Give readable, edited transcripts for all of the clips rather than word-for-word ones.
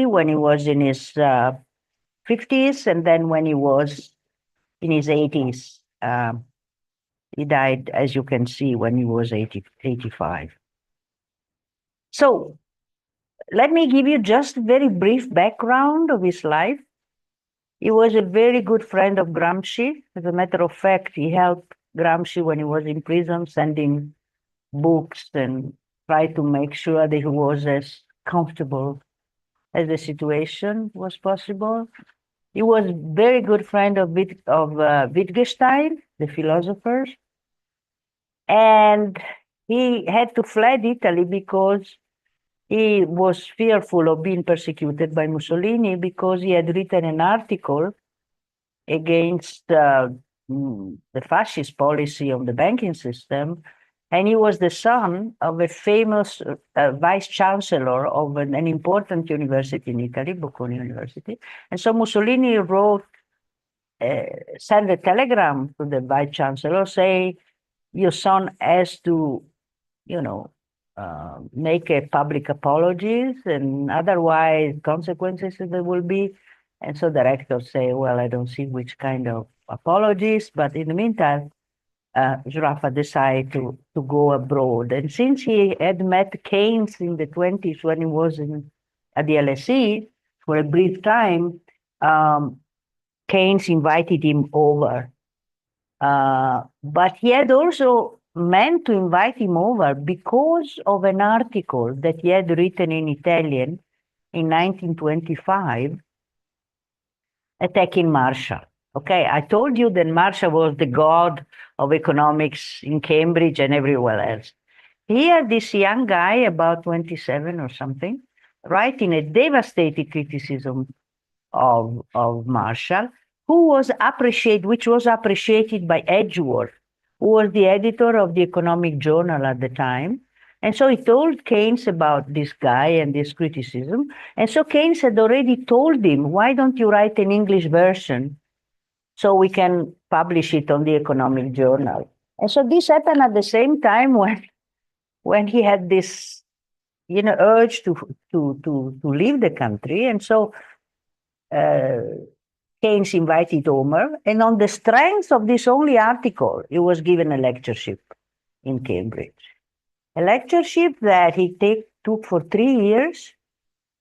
when he was in his 50s, and then when he was in his 80s. He died, as you can see, when he was 85. So let me give you just a very brief background of his life. He was a very good friend of Gramsci. As a matter of fact, he helped Gramsci when he was in prison, sending books and tried to make sure that he was as comfortable as the situation was possible. He was very good friend of Wittgenstein, the philosopher, and he had to flee Italy because he was fearful of being persecuted by Mussolini because he had written an article against the fascist policy of the banking system. And he was the son of a famous vice chancellor of an important university in Italy, Bocconi University. And so Mussolini sent a telegram to the vice chancellor saying, your son has to, make a public apologies, and otherwise consequences there will be. And so the rector say, well, I don't see which kind of apologies, but in the meantime, Giraffa decided to go abroad. And since he had met Keynes in the 20s when he was at the LSE for a brief time, Keynes invited him over. But he had also meant to invite him over because of an article that he had written in Italian in 1925, attacking Marshall. Okay, I told you that Marshall was the god of economics in Cambridge and everywhere else. Here, this young guy, about 27 or something, writing a devastating criticism of Marshall, which was appreciated by Edgeworth, who was the editor of the Economic Journal at the time. And so he told Keynes about this guy and this criticism. And so Keynes had already told him, why don't you write an English version so we can publish it on the Economic Journal? And so this happened at the same time when he had this, urge to leave the country. And so Keynes invited Homer, and on the strength of this only article, he was given a lectureship in Cambridge. A lectureship that he took for 3 years,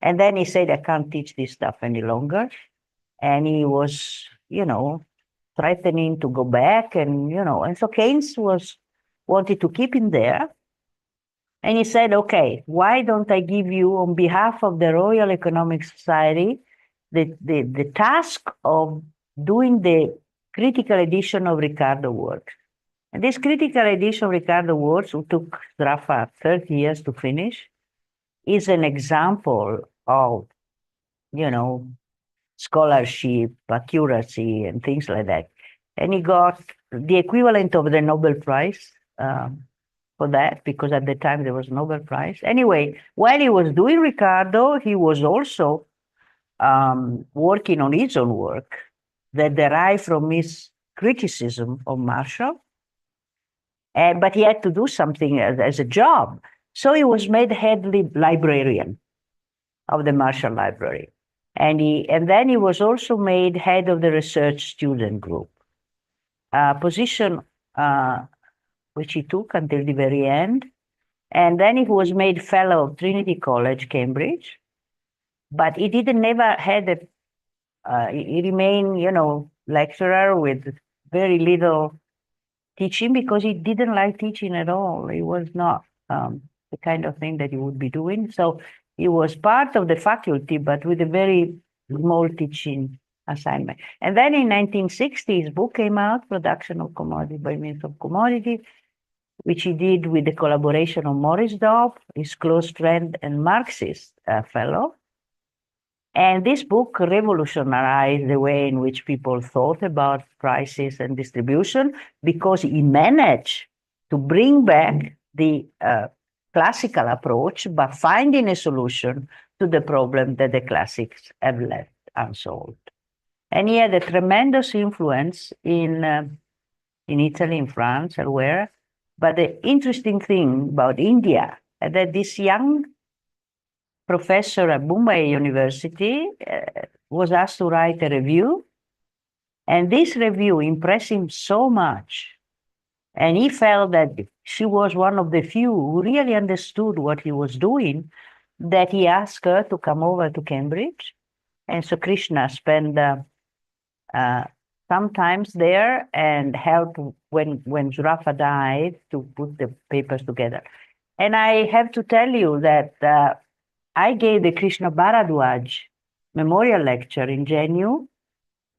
and then he said, I can't teach this stuff any longer. And he was, threatening to go back, and so Keynes wanted to keep him there. And he said, okay, why don't I give you, on behalf of the Royal Economic Society, the task of doing the critical edition of Ricardo works. And this critical edition of Ricardo works, who took Rafa 30 years to finish, is an example of, scholarship, accuracy, and things like that. And he got the equivalent of the Nobel Prize for that, because at the time there was a Nobel Prize. Anyway, while he was doing Ricardo, he was also working on his own work that derived from his criticism of Marshall. But he had to do something as a job. So he was made head librarian of the Marshall Library. And then he was also made head of the research student group, a position which he took until the very end. And then he was made fellow of Trinity College, Cambridge. But he he remained, lecturer with very little teaching, because he didn't like teaching at all. It was not the kind of thing that he would be doing. So he was part of the faculty, but with a very small teaching assignment. And then in 1960, his book came out, Production of Commodity by Means of Commodity, which he did with the collaboration of Maurice Dobb, his close friend and Marxist fellow. And this book revolutionized the way in which people thought about prices and distribution, because he managed to bring back the classical approach by finding a solution to the problem that the classics have left unsolved. And he had a tremendous influence in Italy, in France, elsewhere. But the interesting thing about India is that this young professor at Bombay University was asked to write a review, and this review impressed him so much. And he felt that she was one of the few who really understood what he was doing, that he asked her to come over to Cambridge. And so Krishna spent sometimes there and helped when Zurafa died to put the papers together. And I have to tell you that I gave the Krishna Bharadwaj memorial lecture in JNU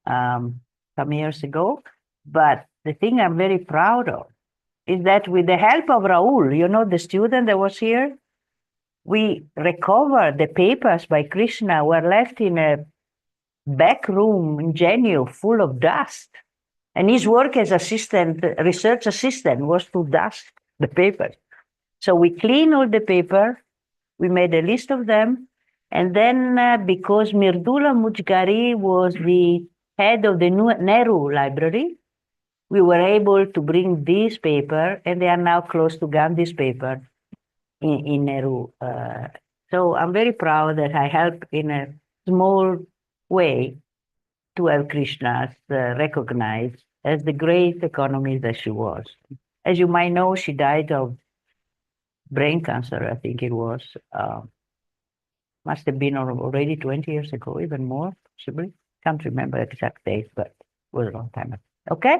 some years ago. But the thing I'm very proud of is that with the help of Raul, you know, the student that was here, we recovered the papers by Krishna were left in a back room in JNU full of dust. And his work as research assistant was to dust the papers. So we cleaned all the paper, we made a list of them, and then because Mirdula Mujgari was the head of the Nehru Library, we were able to bring this paper, and they are now close to Gandhi's paper in Nehru. So I'm very proud that I helped in a small way to have Krishna recognized as the great economist that she was. As you might know, she died of brain cancer, I think it was. Must have been already 20 years ago, even more, possibly. Can't remember the exact date, but it was a long time ago. Okay?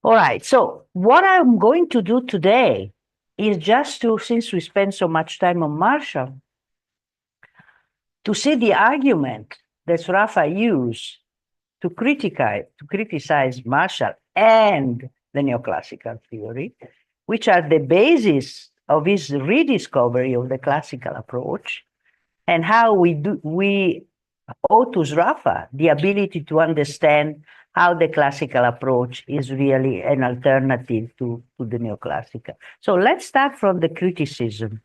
All right, so what I'm going to do today is just to, since we spend so much time on Marshall, to see the argument that Rafa used to criticize Marshall and the neoclassical theory, which are the basis of his rediscovery of the classical approach, and how we owe to Rafa the ability to understand how the classical approach is really an alternative to the neoclassical. So let's start from the criticism.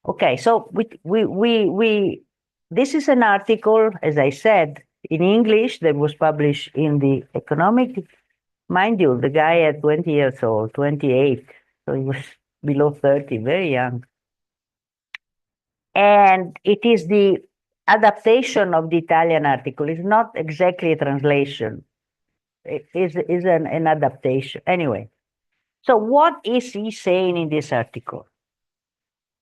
Okay, so this is an article, as I said, in English that was published in the Economic. Mind you, the guy at 20 years old, 28, so he was below 30, very young. And it is the adaptation of the Italian article. It's not exactly a translation. It is an adaptation. Anyway, so what is he saying in this article?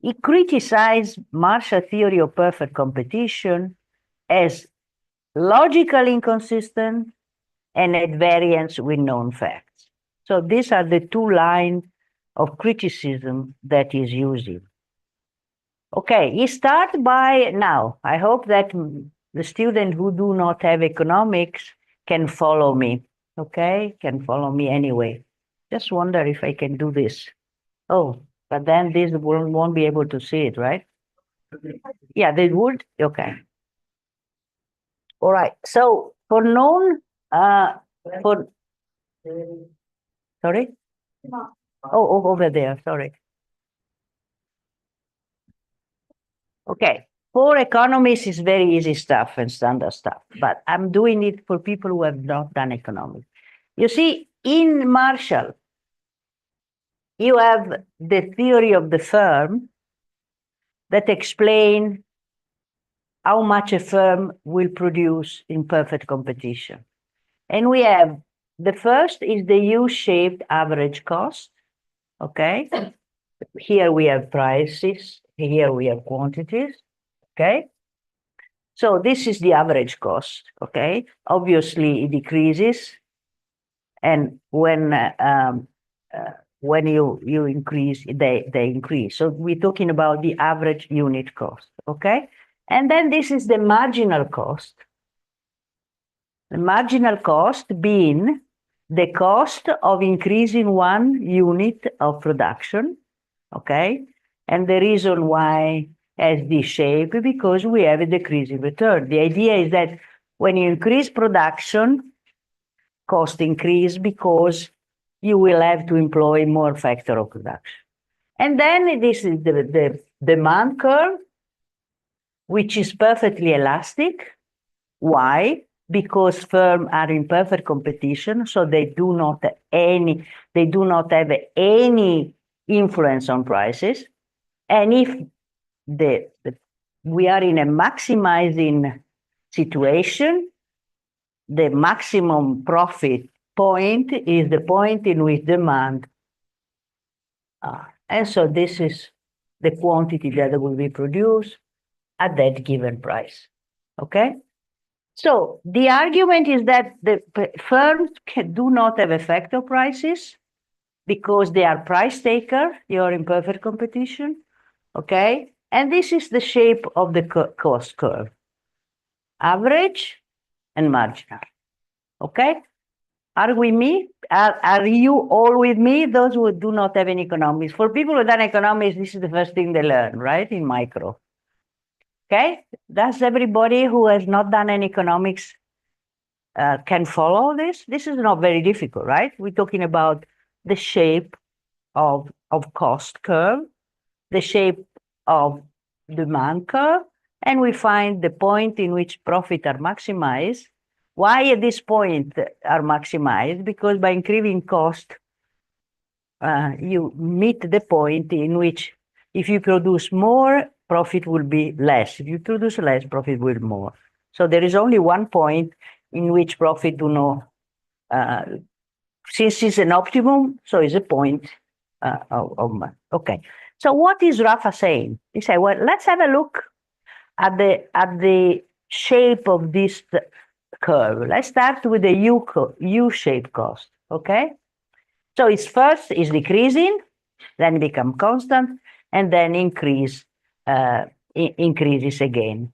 He criticized Marshall theory of perfect competition as logically inconsistent and at variance with known facts. So these are the two lines of criticism that he's using. Okay, he starts by, now, I hope that the students who do not have economics can follow me, okay? Can follow me anyway. Just wonder if I can do this. Oh, but then this won't be able to see it, right? Yeah, they would, okay. All right, so for known, sorry? Oh, over there, sorry. Okay, for economists, it's very easy stuff and standard stuff, but I'm doing it for people who have not done economics. You see, in Marshall, you have the theory of the firm that explain how much a firm will produce in perfect competition. And we have, the first is the U-shaped average cost, okay? Here we have prices, here we have quantities, okay? So this is the average cost, okay? Obviously, it decreases, and when you increase, they increase. So we're talking about the average unit cost, okay? And then this is the marginal cost. The marginal cost being the cost of increasing 1 unit of production, okay? And the reason why has this shape, because we have a decreasing return. The idea is that when you increase production, cost increase because you will have to employ more factor of production. And then this is the demand curve, which is perfectly elastic. Why? Because firms are in perfect competition, so they do not have any influence on prices. And if the we are in a maximizing situation. The maximum profit point is the point in which demand. And so this is the quantity that will be produced at that given price. Okay? So the argument is that the firms do not have effect of prices because they are price taker, you are in perfect competition. Okay? And this is the shape of the cost curve. Average and marginal. Okay? Are we me? Are you all with me? Those who do not have any economics. For people who done economics, this is the first thing they learn, right? In micro. Okay? Does everybody who has not done any economics can follow this? This is not very difficult, right? We're talking about the shape of cost curve, the shape of demand curve, and we find the point in which profit are maximized. Why at this point are maximized? Because by increasing cost, you meet the point in which if you produce more, profit will be less. If you produce less, profit will be more. So there is only one point in which profit do not, since it's an optimum, so it's a point okay. So what is Rafa saying? He said, well, let's have a look at the shape of this curve. Let's start with the U-shaped cost, okay? So it's first is decreasing, then become constant, and then increases again.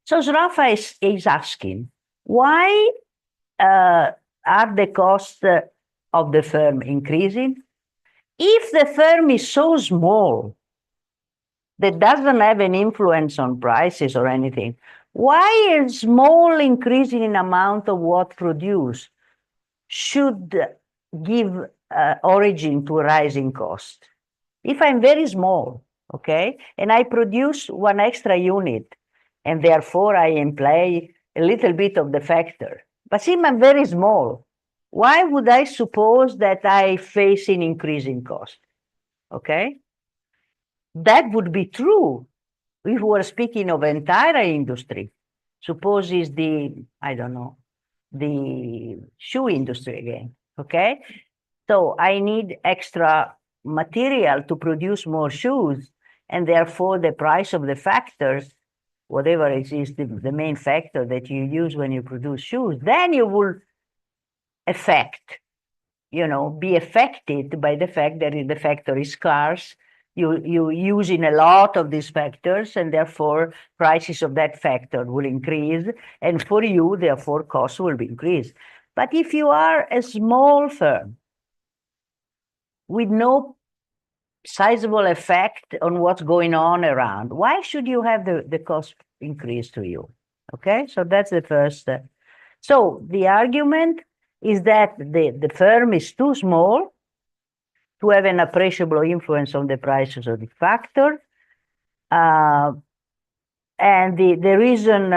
So Rafa is asking, why are the costs of the firm increasing? If the firm is so small that doesn't have an influence on prices or anything, why a small increase in amount of what produced should give origin to a rising cost? If I'm very small, okay, and I produce one extra unit, and therefore I employ a little bit of the factor, but since I'm very small, why would I suppose that I face an increasing cost? Okay? That would be true if we were speaking of entire industry. Suppose it's the, I don't know, the shoe industry again, okay? So I need extra material to produce more shoes, and therefore the price of the factors, whatever is the main factor that you use when you produce shoes, then you will be affected by the fact that the factor is scarce. You using a lot of these factors, and therefore prices of that factor will increase, and for you, therefore, costs will be increased. But if you are a small firm with no sizable effect on what's going on around, why should you have the cost increase to you? Okay, so that's the first. So the argument is that the firm is too small to have an appreciable influence on the prices of the factor. And the reason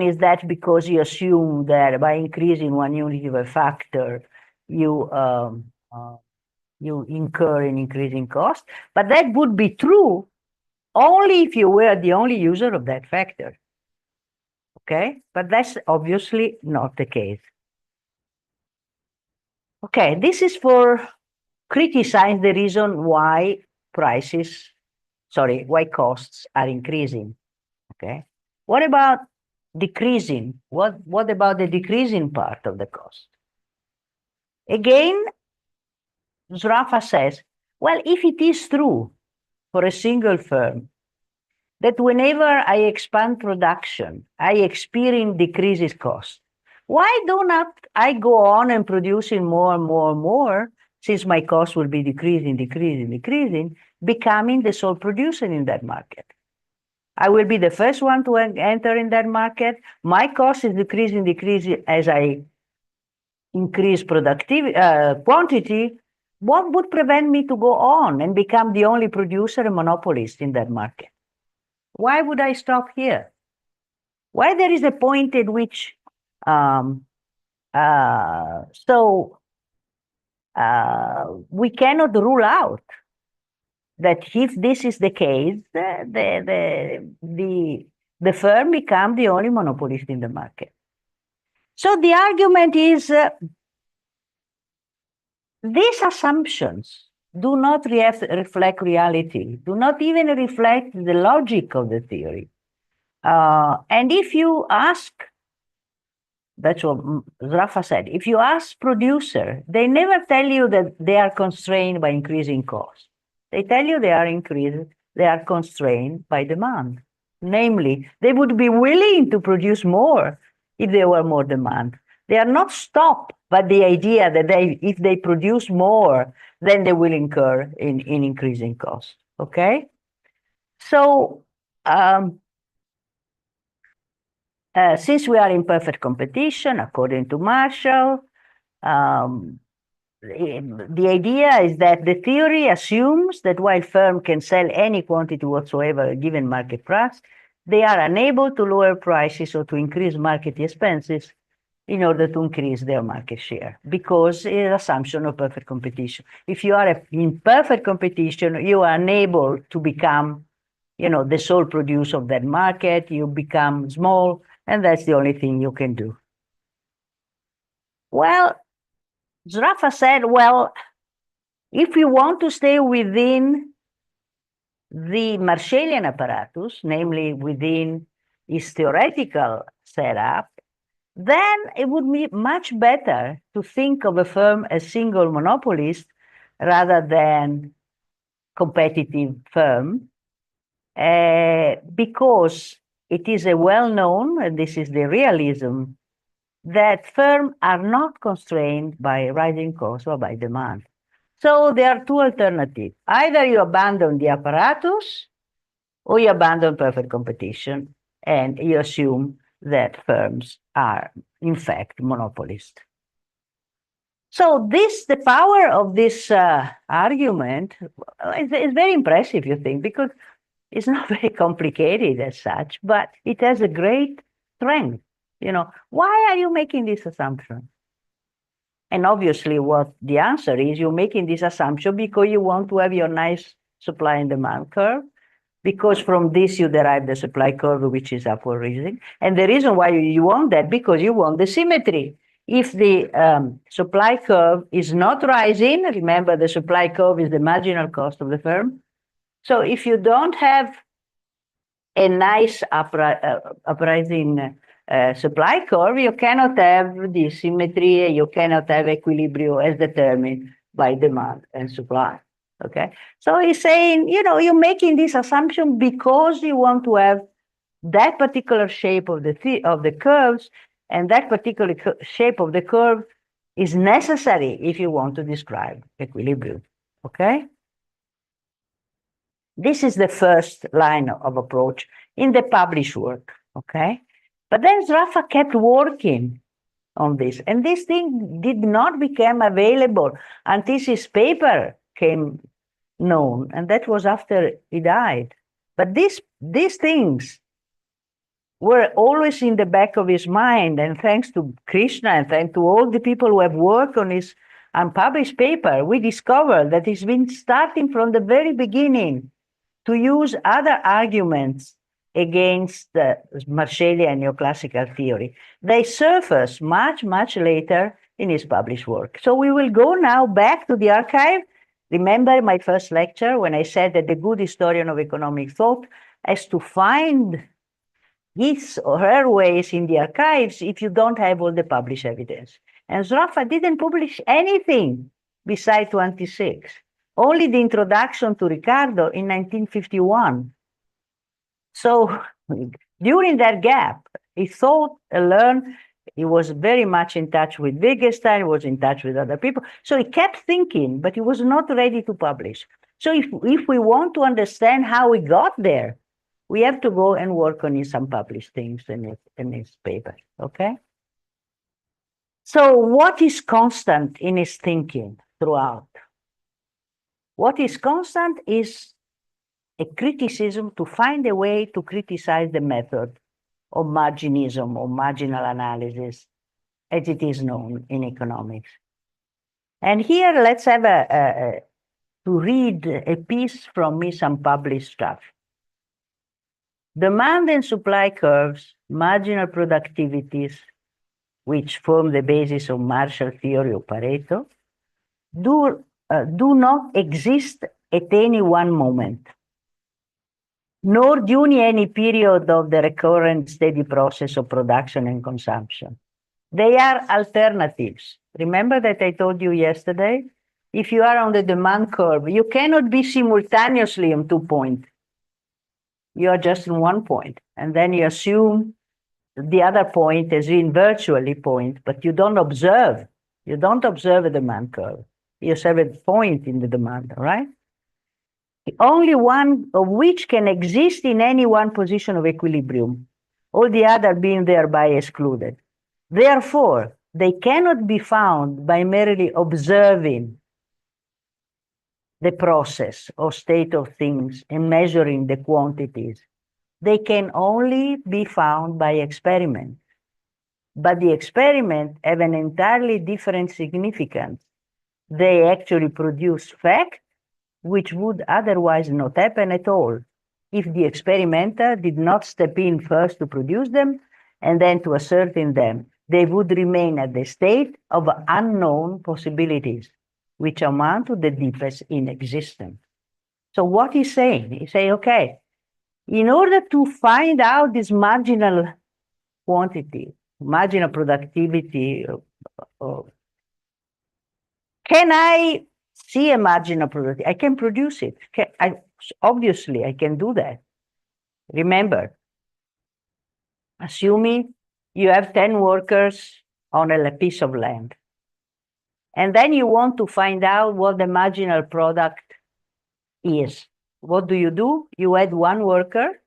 is that because you assume that by increasing one unit of a factor, you incur an increasing cost. But that would be true only if you were the only user of that factor. Okay, but that's obviously not the case. Okay, this is for criticize the reason why why costs are increasing. Okay, what about decreasing? What about the decreasing part of the cost? Again, Zrafa says, well, if it is true for a single firm that whenever I expand production, I experience decreases cost, why do not I go on and producing more and more and more, since my cost will be decreasing, becoming the sole producer in that market? I will be the first one to enter in that market. My cost is decreasing as I increase productivity, quantity. What would prevent me to go on and become the only producer and monopolist in that market? Why would I stop here? Why there is a point at which we cannot rule out that if this is the case, the firm becomes the only monopolist in the market. So the argument is these assumptions do not reflect reality, do not even reflect the logic of the theory. And if you ask, that's what Rafa said, if you ask producer, they never tell you that they are constrained by increasing costs. They tell you they are constrained by demand. Namely, they would be willing to produce more if there were more demand. They are not stopped by the idea that if they produce more, then they will incur in increasing costs. Okay? So since we are in perfect competition, according to Marshall, the idea is that the theory assumes that while firms can sell any quantity whatsoever at a given market price, they are unable to lower prices or to increase market expenses in order to increase their market share, because it's an assumption of perfect competition. If you are in perfect competition, you are unable to become, the sole producer of that market. You become small, and that's the only thing you can do. Well, Zrafa said, well, if we want to stay within the Marshallian apparatus, namely within its theoretical setup, then it would be much better to think of a firm as single monopolist rather than competitive firm, because it is a well-known, and this is the realism, that firms are not constrained by rising costs or by demand. So there are two alternatives. Either you abandon the apparatus or you abandon perfect competition and you assume that firms are, in fact, monopolists. So the power of this argument is very impressive, you think, because it's not very complicated as such, but it has a great strength. Why are you making this assumption? And obviously what the answer is, you're making this assumption because you want to have your nice supply and demand curve, because from this you derive the supply curve, which is upward rising. And the reason why you want that, because you want the symmetry. If the supply curve is not rising, remember the supply curve is the marginal cost of the firm. So if you don't have a nice uprising supply curve, you cannot have the symmetry, you cannot have equilibrium as determined by demand and supply. Okay, so he's saying, you're making this assumption because you want to have that particular shape of the curves, and that particular shape of the curve is necessary if you want to describe equilibrium. Okay, this is the first line of approach in the published work. Okay, but then Zrafa kept working on this, and this thing did not become available until his paper came known, and that was after he died. But these things were always in the back of his mind, and thanks to Krishna and thanks to all the people who have worked on his unpublished paper, we discovered that he's been starting from the very beginning to use other arguments against the Marshallian neoclassical theory. They surface much, much later in his published work. So we will go now back to the archive. Remember my first lecture when I said that the good historian of economic thought has to find his or her ways in the archives if you don't have all the published evidence. And Zrafa didn't publish anything besides 26, only the introduction to Ricardo in 1951. So during that gap, he thought and learned. He was very much in touch with Wittgenstein, was in touch with other people. So he kept thinking, but he was not ready to publish. So if we want to understand how he got there, we have to go and work on his unpublished things in his paper, okay? So what is constant in his thinking throughout? What is constant is a criticism to find a way to criticize the method of marginism or marginal analysis, as it is known in economics. And here, let's have a to read a piece from me, some published stuff. Demand and supply curves, marginal productivities, which form the basis of Marshall theory of Pareto, do not exist at any one moment, nor during any period of the recurrent steady process of production and consumption. They are alternatives. Remember that I told you yesterday? If you are on the demand curve, you cannot be simultaneously on 2 points. You are just in 1 point, and then you assume the other point is in virtually point, but you don't observe. You don't observe a demand curve. You observe a point in the demand, right? Only one of which can exist in any one position of equilibrium, all the other being thereby excluded. Therefore, they cannot be found by merely observing the process or state of things and measuring the quantities. They can only be found by experiment. But the experiment have an entirely different significance. They actually produce facts which would otherwise not happen at all if the experimenter did not step in first to produce them and then to ascertain them. They would remain at the state of unknown possibilities, which amount to the deepest in existence. So what he's saying, he say, okay, in order to find out this marginal quantity, marginal productivity, can I see a marginal productivity? I can produce it. Obviously, I can do that. Remember, assuming you have 10 workers on a piece of land, and then you want to find out what the marginal product is. What do? You add 1 worker,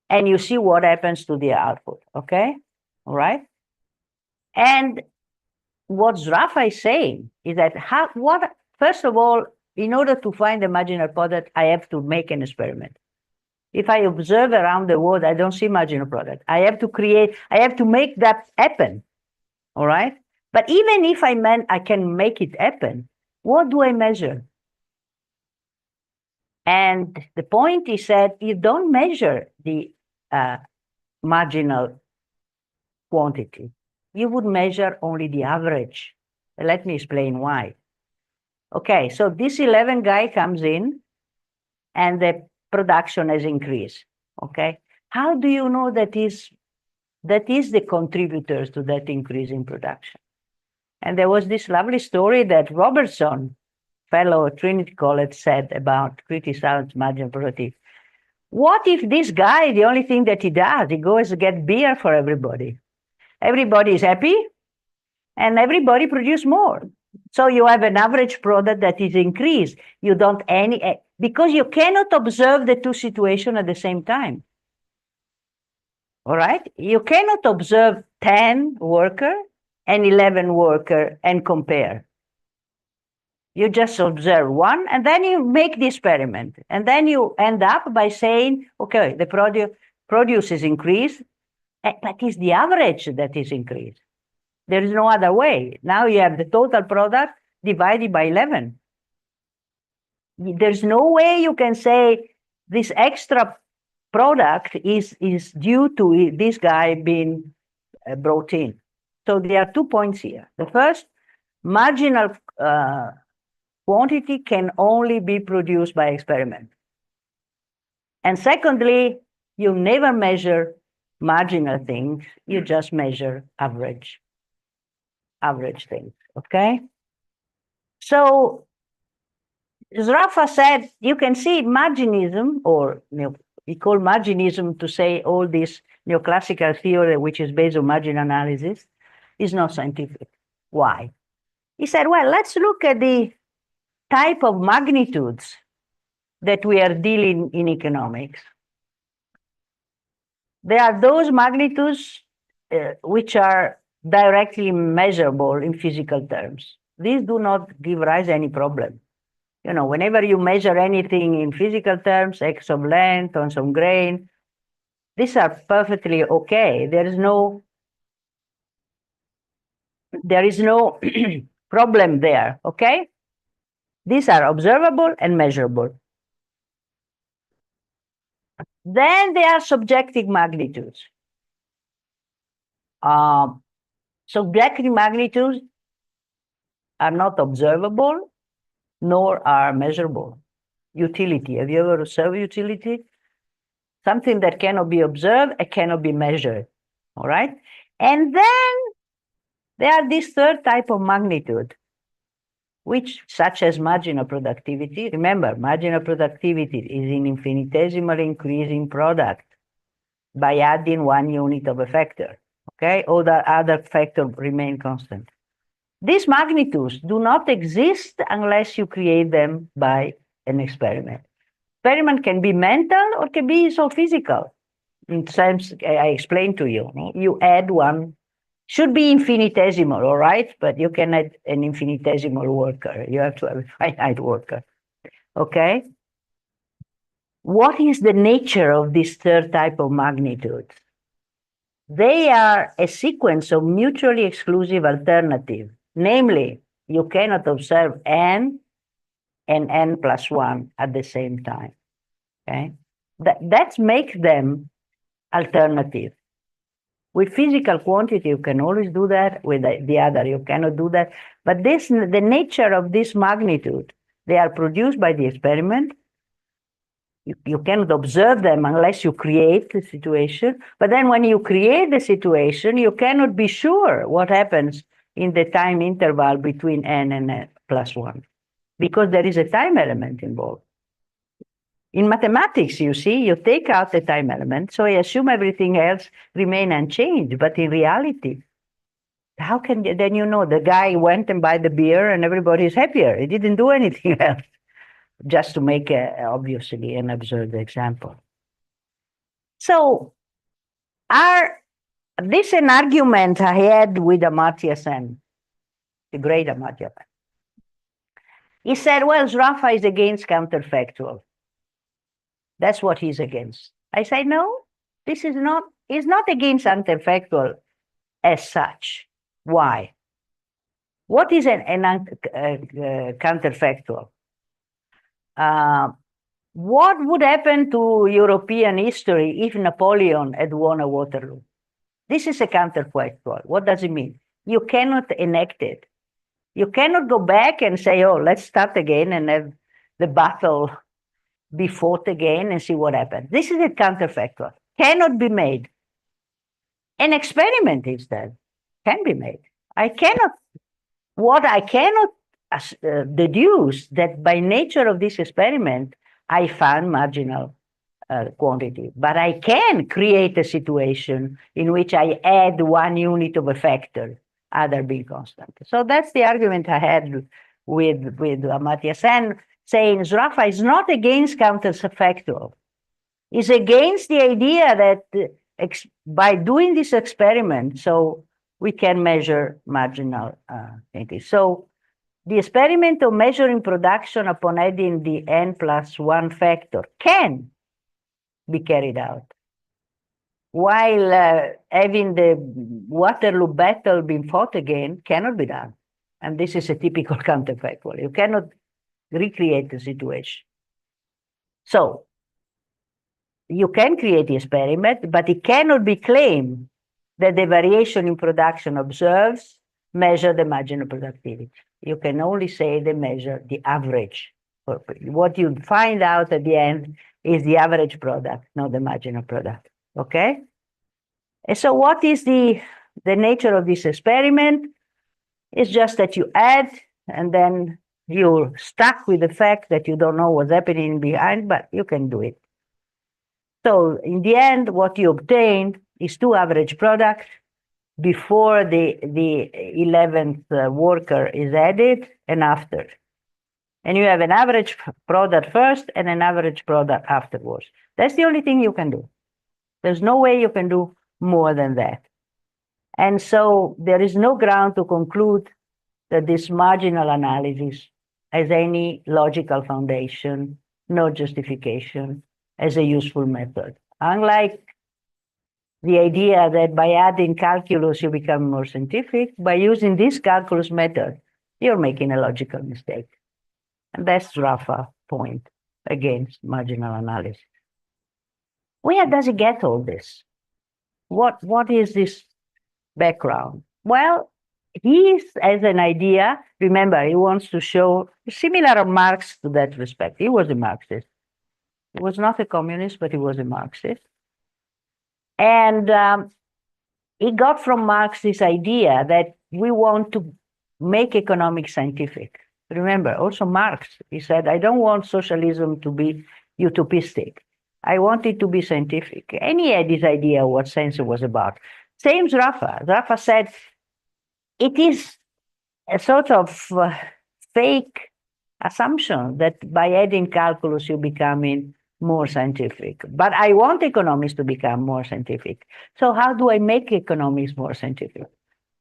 and you see what happens to the output, okay? All right? And what Zrafa is saying is that first of all, in order to find the marginal product, I have to make an experiment. If I observe around the world, I don't see marginal product. I have to make that happen. All right? But even if I can make it happen, what do I measure? And the point is that you don't measure the marginal quantity. You would measure only the average. Let me explain why. Okay, so this 11 guy comes in and the production has increased. Okay, how do you know that is the contributors to that increase in production? And there was this lovely story that Robertson, fellow at Trinity College, said about criticized marginal productivity. What if this guy, the only thing that he does, he goes to get beer for everybody? Everybody is happy and everybody produce more. So you have an average product that is increased. You don't because you cannot observe the two situations at the same time. All right? You cannot observe 10 worker and 11 worker and compare. You just observe 1 and then you make the experiment. And then you end up by saying, okay, the produce is increased, but it's the average that is increased. There is no other way. Now you have the total product divided by 11. There's no way you can say this extra product is due to this guy being brought in. So there are 2 points here. The first, marginal quantity can only be produced by experiment. And secondly, you never measure marginal things, you just measure average things, okay? So Zrafa said, you can see marginism, or we call marginism to say all this neoclassical theory, which is based on margin analysis, is not scientific. Why? He said, well, let's look at the type of magnitudes that we are dealing in economics. There are those magnitudes which are directly measurable in physical terms. These do not give rise to any problem. You know, whenever you measure anything in physical terms, x of length, tons of grain, these are perfectly okay. There is no problem there, okay? These are observable and measurable. Then there are subjective magnitudes. Subjective magnitudes are not observable, nor are measurable. Utility. Have you ever observed utility? Something that cannot be observed and cannot be measured. All right? And then there are this third type of magnitude, which, such as marginal productivity. Remember, marginal productivity is an infinitesimal increasing product by adding 1 unit of a factor. Okay? All the other factors remain constant. These magnitudes do not exist unless you create them by an experiment. Experiment can be mental or can be so physical. In terms, I explained to you, you add one, should be infinitesimal, all right? But you can add an infinitesimal worker. You have to have a finite worker, okay? What is the nature of this third type of magnitudes? They are a sequence of mutually exclusive alternatives. Namely, you cannot observe n and n plus 1 at the same time. Okay? That makes them alternative. With physical quantity, you can always do that. With the other, you cannot do that. But the nature of this magnitude, they are produced by the experiment. You cannot observe them unless you create the situation. But then when you create the situation, you cannot be sure what happens in the time interval between n and n plus 1, because there is a time element involved. In mathematics, you see, you take out the time element, so I assume everything else remain unchanged. But in reality, how can then the guy went and buy the beer and everybody is happier? He didn't do anything else, just to make obviously an absurd example. So, this is an argument I had with Amartya Sen, the great Amartya Sen. He said, well, Sraffa is against counterfactual. That's what he's against. I say, no, he's not against counterfactual as such. Why? What is an counterfactual? What would happen to European history if Napoleon had won a Waterloo? This is a counterfactual. What does it mean? You cannot enact it. You cannot go back and say, oh, let's start again and have the battle be fought again and see what happens. This is a counterfactual. Cannot be made. An experiment instead can be made. I cannot deduce that by nature of this experiment, I found marginal quantity. But I can create a situation in which I add 1 unit of a factor, other being constant. So that's the argument I had with Amartya Sen, saying Sraffa is not against counterfactual. It's against the idea that by doing this experiment, so we can measure marginal quantity. So the experiment of measuring production upon adding the n plus 1 factor can be carried out, while having the Waterloo battle being fought again cannot be done. And this is a typical counterfactual. You cannot recreate the situation. So you can create the experiment, but it cannot be claimed that the variation in production observes measure the marginal productivity. You can only say they measure the average. What you find out at the end is the average product, not the marginal product. Okay? And so what is the nature of this experiment? It's just that you add, and then you're stuck with the fact that you don't know what's happening behind, but you can do it. So in the end, what you obtain is 2 average products before the 11th worker is added and after. And you have an average product first and an average product afterwards. That's the only thing you can do. There's no way you can do more than that. And so there is no ground to conclude that this marginal analysis has any logical foundation, no justification as a useful method. Unlike the idea that by adding calculus you become more scientific, by using this calculus method, you're making a logical mistake. And that's Rafa's point against marginal analysis. Where does he get all this? What is this background? Well, he has an idea. Remember, he wants to show similar to Marx to that respect. He was a Marxist. He was not a communist, but he was a Marxist. And he got from Marx this idea that we want to make economics scientific. Remember, also Marx, he said, I don't want socialism to be utopistic. I want it to be scientific. And he had this idea of what science was about. Same as Rafa. Rafa said, it is a sort of fake assumption that by adding calculus, you're becoming more scientific. But I want economics to become more scientific. So how do I make economics more scientific?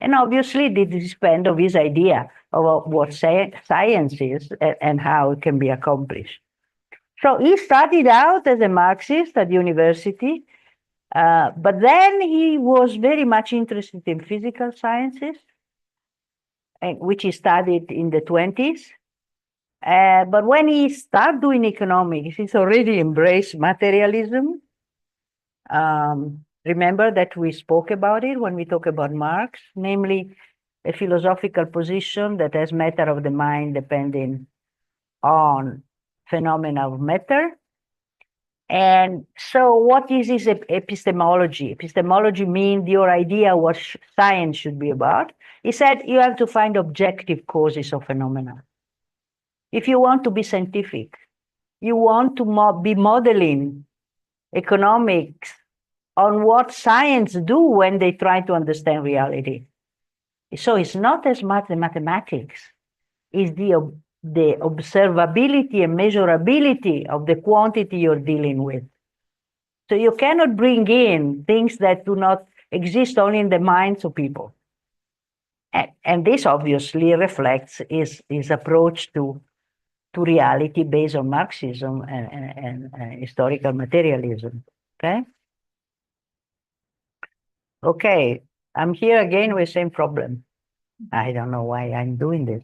And obviously, this depends on his idea of what science is and how it can be accomplished. So he started out as a Marxist at university, but then he was very much interested in physical sciences, which he studied in the 20s. But when he started doing economics, he's already embraced materialism. Remember that we spoke about it when we talk about Marx, namely a philosophical position that has matter of the mind depending on phenomena of matter. And so what is this epistemology? Epistemology means your idea what science should be about. He said you have to find objective causes of phenomena. If you want to be scientific, you want to be modeling economics on what science do when they try to understand reality. So it's not as much the mathematics, it's the observability and measurability of the quantity you're dealing with. So you cannot bring in things that do not exist only in the minds of people. And this obviously reflects his approach to reality based on Marxism and historical materialism. Okay, I'm here again with the same problem. I don't know why I'm doing this.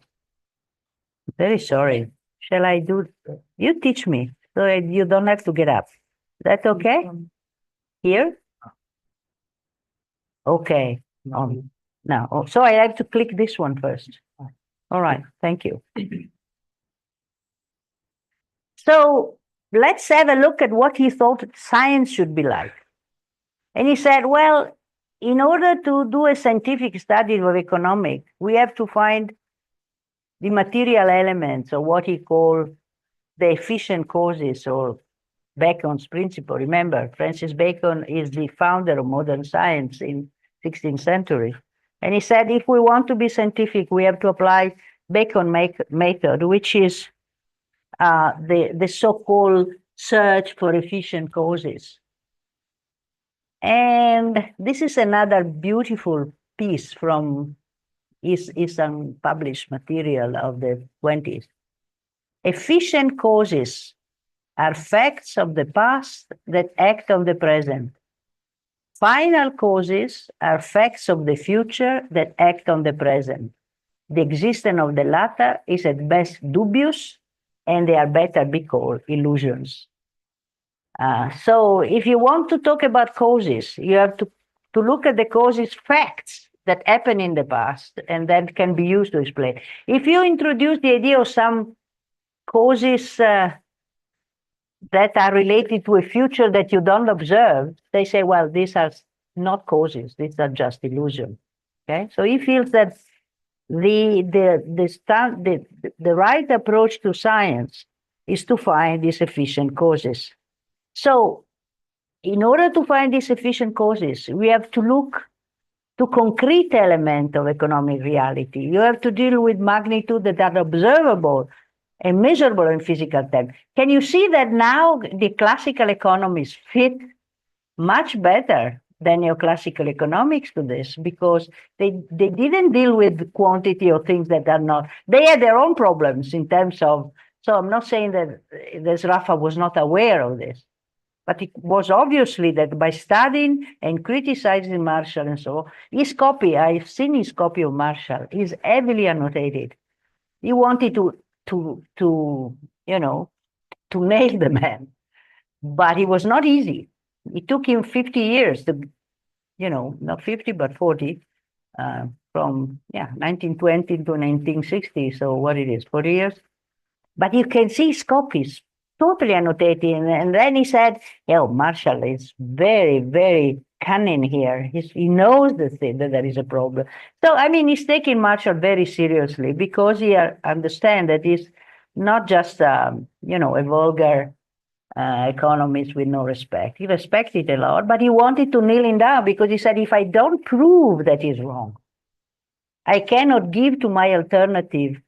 Very sorry. Shall I do? You teach me so you don't have to get up. That okay? Here? Okay. Now, so I have to click this one first. All right. Thank you. So let's have a look at what he thought science should be like. And he said, well, in order to do a scientific study of economics, we have to find the material elements of what he called the efficient causes, or Bacon's principle. Remember, Francis Bacon is the founder of modern science in 16th century. And he said, if we want to be scientific, we have to apply Bacon method, which is the so-called search for efficient causes. And this is another beautiful piece from his unpublished material of the 20s. Efficient causes are facts of the past that act on the present. Final causes are facts of the future that act on the present. The existence of the latter is at best dubious, and they are better be called illusions. So if you want to talk about causes, you have to look at the causes facts that happen in the past and that can be used to explain. If you introduce the idea of some causes that are related to a future that you don't observe, they say, well, these are not causes, these are just illusion. Okay, so he feels that the right approach to science is to find these efficient causes. So in order to find these efficient causes, we have to look to concrete element of economic reality. You have to deal with magnitude that are observable and measurable in physical terms. Can you see that now the classical economists fit much better than neoclassical economics to this, because they didn't deal with quantity of things that are not, they had their own problems in terms of, so I'm not saying that Rafa was not aware of this, but it was obviously that by studying and criticizing Marshall and so on, his copy, I've seen his copy of Marshall, is heavily annotated. He wanted to to you know, to nail the man. But it was not easy. It took him 50 years to, you know, not 50, but 40, from, 1920 to 1960. So what it is, 40 years? But you can see his copies totally annotated. And then he said, "Oh, Marshall is very, very cunning here. He knows the thing, that there is a problem." So, I mean, he's taking Marshall very seriously because he understands that he's not just, you know, a vulgar economist with no respect. He respected a lot, but he wanted to nail him down because he said, if I don't prove that he's wrong, I cannot give to my alternative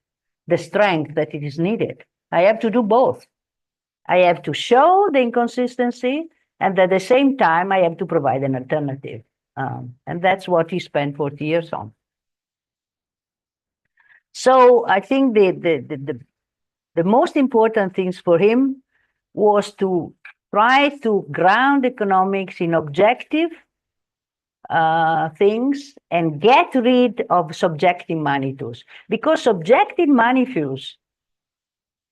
the strength that it is needed. I have to do both. I have to show the inconsistency, and at the same time, I have to provide an alternative. And that's what he spent 40 years on. So I think the most important things for him was to try to ground economics in objective things and get rid of subjective magnitudes. Because subjective magnitudes,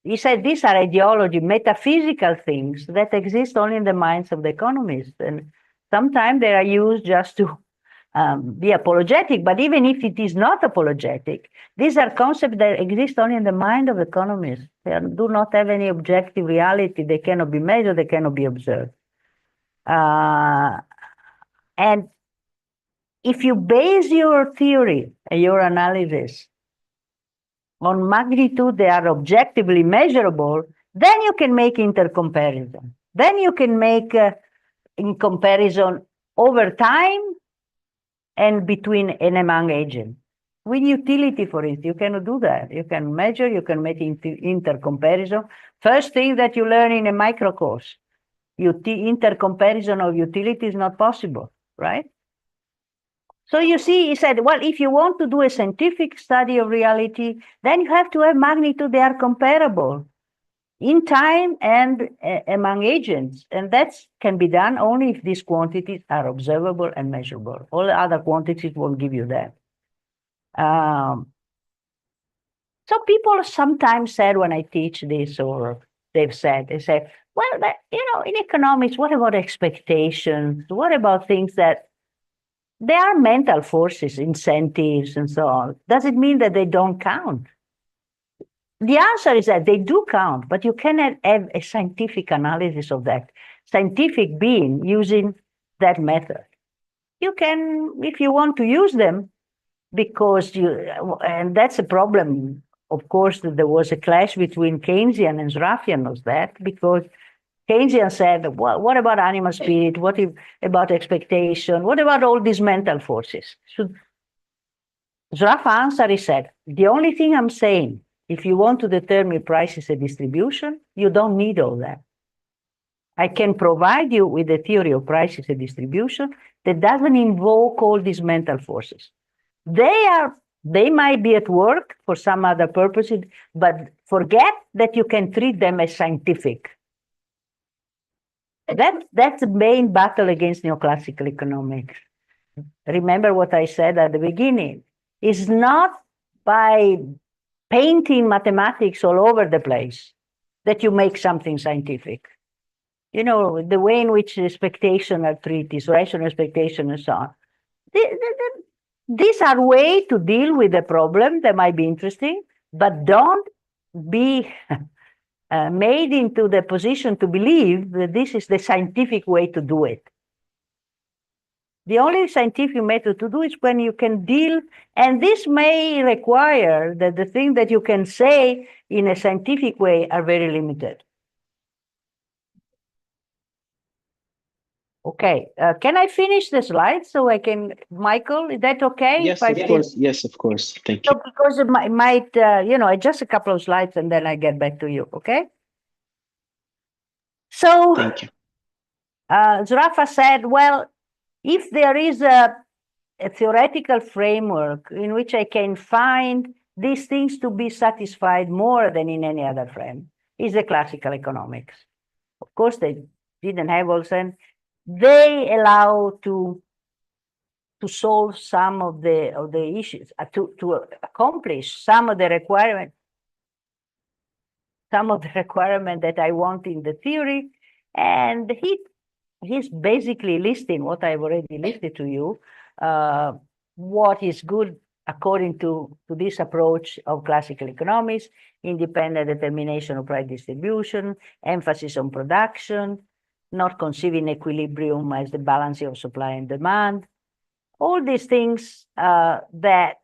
he said, these are ideology, metaphysical things that exist only in the minds of the economists. And sometimes they are used just to be apologetic. But even if it is not apologetic, these are concepts that exist only in the mind of economists. They do not have any objective reality. They cannot be measured. They cannot be observed. And if you base your theory and your analysis on magnitude they are objectively measurable, then you can make intercomparison. Then you can make in comparison over time and between and among agents. With utility, for instance, you cannot do that. You can measure, you can make intercomparison. First thing that you learn in a micro course, intercomparison of utility is not possible, right? So you see, he said, well, if you want to do a scientific study of reality, then you have to have magnitude they are comparable in time and among agents. And that can be done only if these quantities are observable and measurable. All the other quantities won't give you that. So people sometimes said when I teach this, or they say, well, you know, in economics, what about expectations? What about things that they are mental forces, incentives, and so on? Does it mean that they don't count? The answer is that they do count, but you cannot have a scientific analysis of that, scientific being using that method. You can, if you want to use them, because and that's a problem. Of course, there was a clash between Keynesian and Zraffian was that, because Keynesian said, well, what about animal spirit? What about expectation? What about all these mental forces? Zraff answered, he said, the only thing I'm saying, if you want to determine prices and distribution, you don't need all that. I can provide you with a theory of prices and distribution that doesn't invoke all these mental forces. They might be at work for some other purposes, but forget that you can treat them as scientific. That's the main battle against neoclassical economics. Remember what I said at the beginning. It's not by painting mathematics all over the place that you make something scientific. You know, the way in which expectation are treated, rational expectation and so on. These are ways to deal with the problem that might be interesting, but don't be made into the position to believe that this is the scientific way to do it. The only scientific method to do is when you can deal, and this may require that the things that you can say in a scientific way are very limited. Okay, can I finish the slide so I can, Michael, is that okay? Yes, of course. Yes, of course. Thank you. So because it might, you know, just a couple of slides and then I get back to you, okay? So, Thank you. Zraffa said, well, if there is a theoretical framework in which I can find these things to be satisfied more than in any other frame, is the classical economics. Of course, they didn't have also, they allow to solve some of the issues, to accomplish some of the requirements. some of the requirements that I want in the theory. And he's basically listing what I've already listed to you, what is good according to this approach of classical economics: independent determination of price distribution, emphasis on production, not conceiving equilibrium as the balancing of supply and demand. All these things that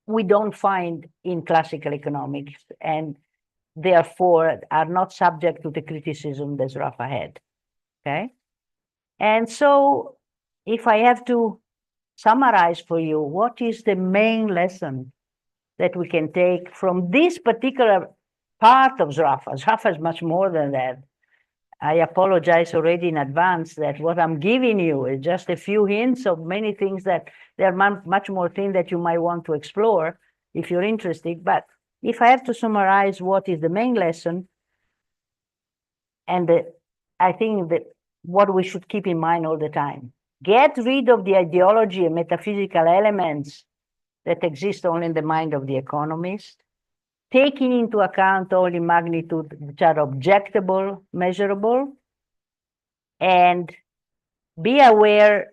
we don't find in classical economics, and therefore are not subject to the criticism that Rafa had. Okay? And so if I have to summarize for you, what is the main lesson that we can take from this particular part of Rafa? Rafa is much more than that. I apologize already in advance that what I'm giving you is just a few hints of many things that there are much more things that you might want to explore if you're interested. But if I have to summarize what is the main lesson, and I think that what we should keep in mind all the time: get rid of the ideology and metaphysical elements that exist only in the mind of the economist, taking into account only magnitude which are objectable, measurable, and be aware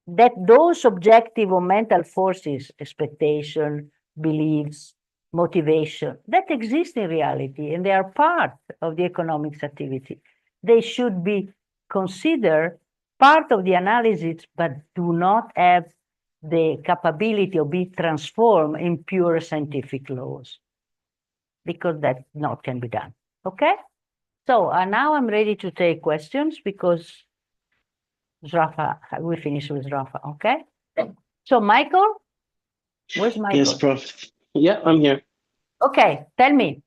that those objective or mental forces, expectation, beliefs, motivation, that exist in reality and they are part of the economics activity. They should be considered part of the analysis, but do not have the capability of being transformed in pure scientific laws, because that not can be done. Okay? So now I'm ready to take questions because Rafa, we finish with Rafa, okay? So Michael, where's Michael? Yes, Prof. Yeah, I'm here. Okay, tell me.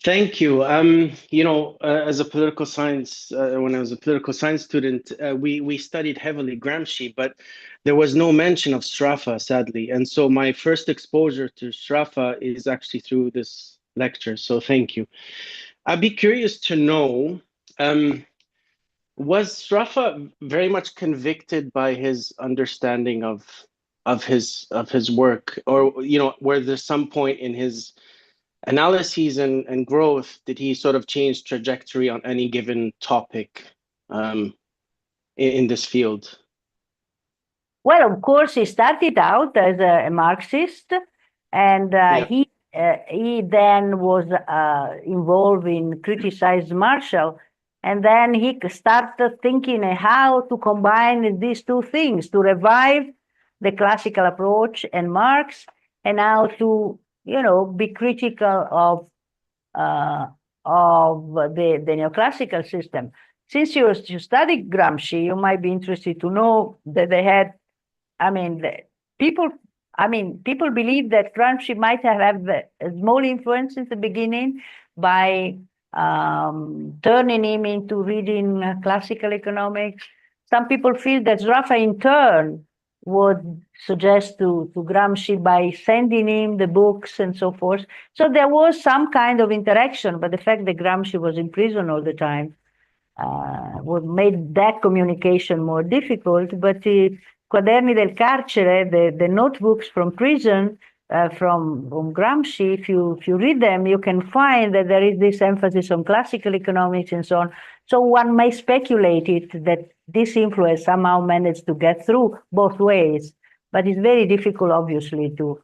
Thank you. As a political science, when I was a political science student, we studied heavily Gramsci, but there was no mention of Sraffa, sadly. And so my first exposure to Sraffa is actually through this lecture. So thank you. I'd be curious to know, was Sraffa very much convicted by his understanding of his work, or were there some point in his analyses and growth did he sort of change trajectory on any given topic in this field? Well, of course, he started out as a Marxist, and he then was involved in criticized Marshall, and then he started thinking how to combine these two things, to revive the classical approach and Marx, and how to be critical of the neoclassical system. Since you studied Gramsci, you might be interested to know that they had, people believe that Gramsci might have had a small influence in the beginning by turning him into reading classical economics. Some people feel that Rafa in turn would suggest to Gramsci by sending him the books and so forth. So there was some kind of interaction, but the fact that Gramsci was in prison all the time made that communication more difficult. But the Quaderni del Carcere, the notebooks from prison, from Gramsci, if you read them, you can find that there is this emphasis on classical economics and so on. So one may speculate that this influence somehow managed to get through both ways, but it's very difficult, obviously, to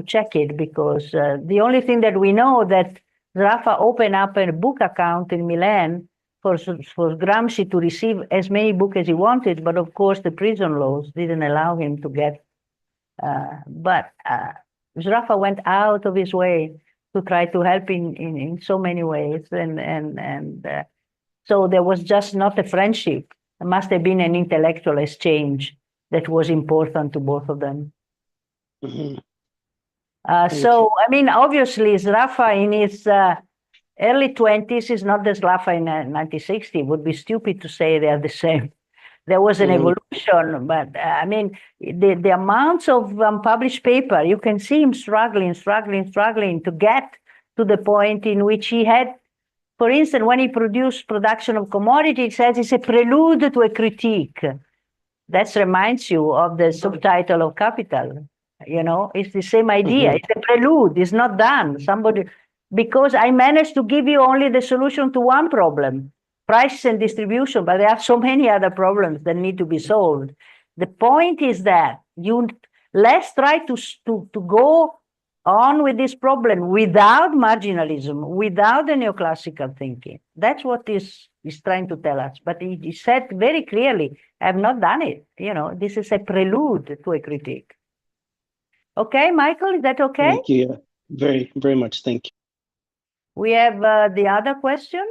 check it, because the only thing that we know that Rafa opened up a book account in Milan for Gramsci to receive as many books as he wanted, but of course the prison laws didn't allow him to get. But Rafa went out of his way to try to help in so many ways, and so there was just not a friendship. There must have been an intellectual exchange that was important to both of them. Mm-hmm. Obviously, Rafa in his early 20s is not the Rafa in 1960. It would be stupid to say they are the same. There was an evolution, but the amounts of unpublished paper, you can see him struggling to get to the point in which he had, for instance, when he produced Production of Commodity, it says it's a prelude to a critique. That reminds you of the subtitle of Capital. it's the same idea. It's a prelude. It's not done. Because I managed to give you only the solution to one problem, price and distribution, but there are so many other problems that need to be solved. The point is that let's try to go on with this problem without marginalism, without the neoclassical thinking. That's what is trying to tell us. But he said very clearly, I have not done it. This is a prelude to a critique. Okay, Michael, is that okay? Thank you. Yeah. Very, very much. Thank you. We have the other question.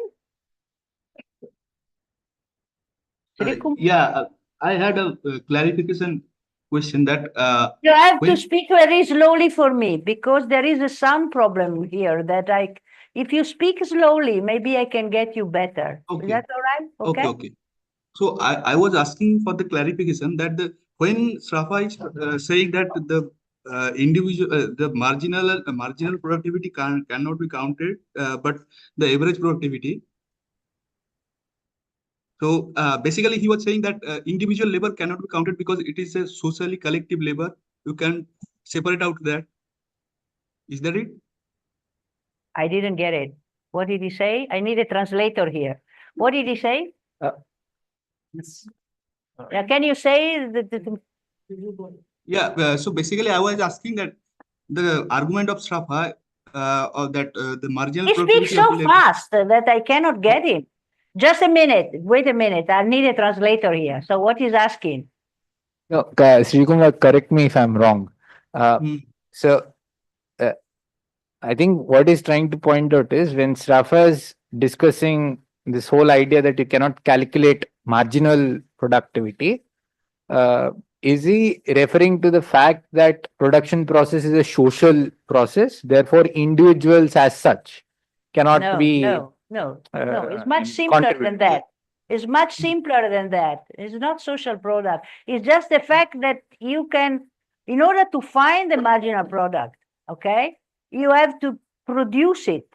I had a clarification question that you have to speak very slowly for me, because there is a sound problem here that if you speak slowly, maybe I can get you better. Okay. Is that all right? Okay. So I was asking for the clarification that when Srafa is saying that the the marginal productivity cannot be counted, but the average productivity. So basically, he was saying that individual labor cannot be counted because it is a socially collective labor. You can separate out that. Is that it? I didn't get it. What did he say? I need a translator here. What did he say? Can you say So basically, I was asking that the argument of Srafa or that the marginal. He speaks so fast that I cannot get him. Just a minute. Wait a minute. I need a translator here. So what he's asking? No, Srikumar, correct me if I'm wrong. So I think what he's trying to point out is when Srafa is discussing this whole idea that you cannot calculate marginal productivity, is he referring to the fact that production process is a social process, therefore individuals as such cannot be... No, it's much simpler than that. It's much simpler than that. It's not social product. It's just the fact that you can, in order to find the marginal product, okay, you have to produce it.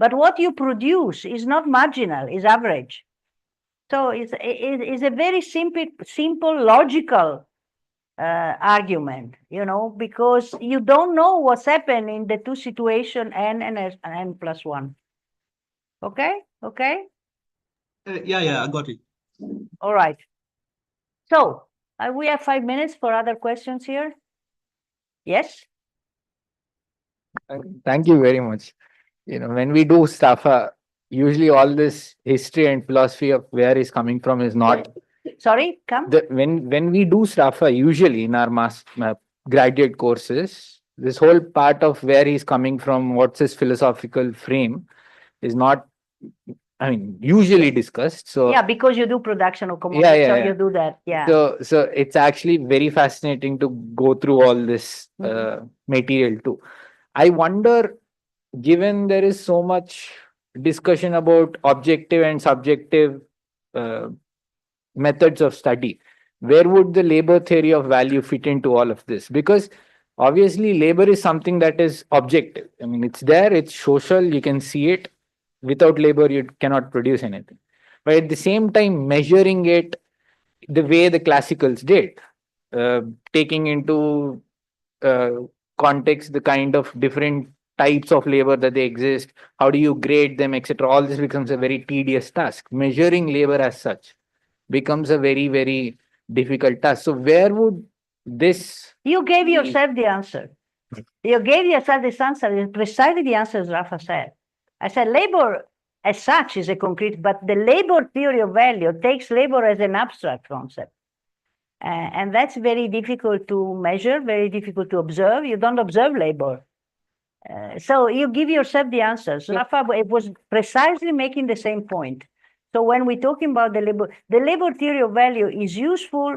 But what you produce is not marginal, it's average. So it's a very simple logical argument, because you don't know what's happened in the two situations n and n plus 1. Okay? Yeah, I got it. All right. So we have 5 minutes for other questions here. Yes? Thank you very much. When we do stuff, usually all this history and philosophy of where he's coming from is not... Sorry, come? When we do stuff, usually in our graduate courses, this whole part of where he's coming from, what's his philosophical frame, is not, usually discussed. So yeah, because you do production of commodities, so you do that. Yeah. So it's actually very fascinating to go through all this material too. I wonder, given there is so much discussion about objective and subjective methods of study, where would the labor theory of value fit into all of this? Because obviously labor is something that is objective. It's there, it's social, you can see it. Without labor, you cannot produce anything. But at the same time, measuring it the way the classicals did, taking into context the kind of different types of labor that they exist, how do you grade them, etc. All this becomes a very tedious task. Measuring labor as such becomes a very, very difficult task. So where would this... You gave yourself the answer. You gave yourself this answer, precisely the answer as Rafa said. I said labor as such is a concrete, but the labor theory of value takes labor as an abstract concept. And that's very difficult to measure, very difficult to observe. You don't observe labor. So you give yourself the answers. Rafa was precisely making the same point. So when we're talking about the labor theory of value is useful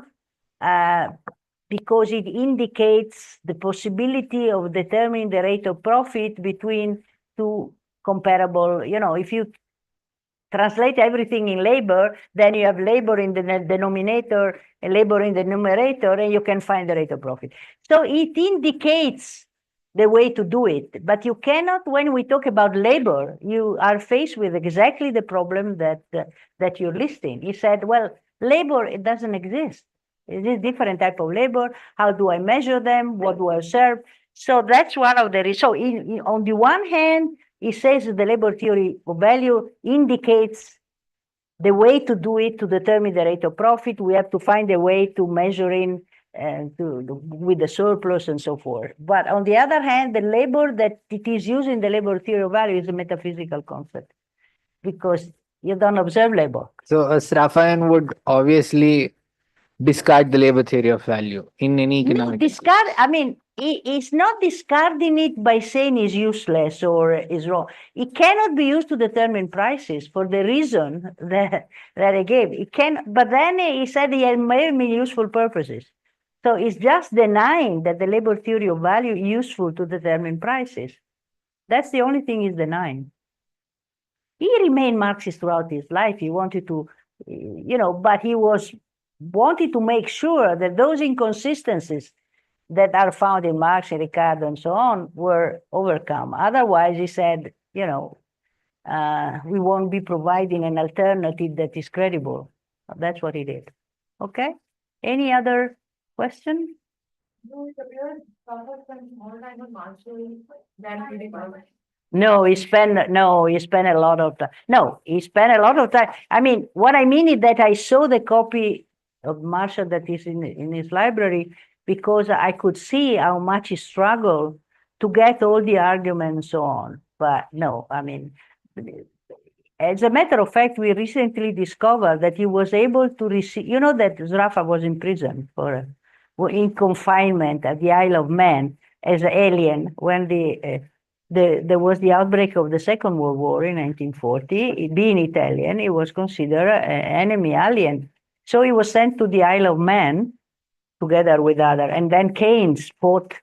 because it indicates the possibility of determining the rate of profit between two comparable, if you translate everything in labor, then you have labor in the denominator and labor in the numerator, and you can find the rate of profit. So it indicates the way to do it, but you cannot, when we talk about labor, you are faced with exactly the problem that you're listing. You said, well, labor, it doesn't exist. It is different type of labor. How do I measure them? What do I observe? So that's one of the reasons. So on the one hand, it says the labor theory of value indicates the way to do it to determine the rate of profit. We have to find a way to measure in with the surplus and so forth. But on the other hand, the labor that it is used in the labor theory of value is a metaphysical concept because you don't observe labor. So a Sraffayan would obviously discard the labor theory of value in any No, economic. discard, I mean, it's not discarding it by saying it's useless or is wrong. It cannot be used to determine prices for the reason that I gave. It can, but then he said it may be useful purposes. So it's just denying that the labor theory of value is useful to determine prices. That's the only thing he's denying. He remained Marxist throughout his life. He wanted to, but he wanted to make sure that those inconsistencies that are found in Marx and Ricardo and so on were overcome. Otherwise, he said, we won't be providing an alternative that is credible. That's what he did. Okay. Any other question? No, he spent a lot of time. No, he spent a lot of time. I mean, what I mean is that I saw the copy of Marshall that is in his library because I could see how much he struggled to get all the arguments and so on. But no, I mean, as a matter of fact, we recently discovered that he was able to receive, that Zrafa was in prison in confinement at the Isle of Man as an alien when there was the outbreak of the Second World War in 1940. Being Italian, he was considered an enemy alien. So he was sent to the Isle of Man together with others. And then Keynes fought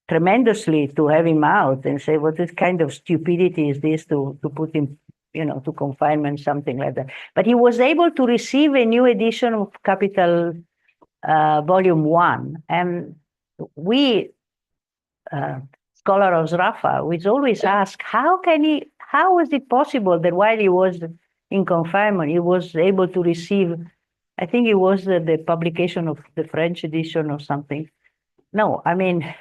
tremendously to have him out and say, what kind of stupidity is this to put him, to confinement, something like that. But he was able to receive a new edition of Capital Volume 1. And we, scholar of Zrafa, we always ask, how was it possible that while he was in confinement, he was able to receive, I think it was the publication of the French edition or something. No, I mean,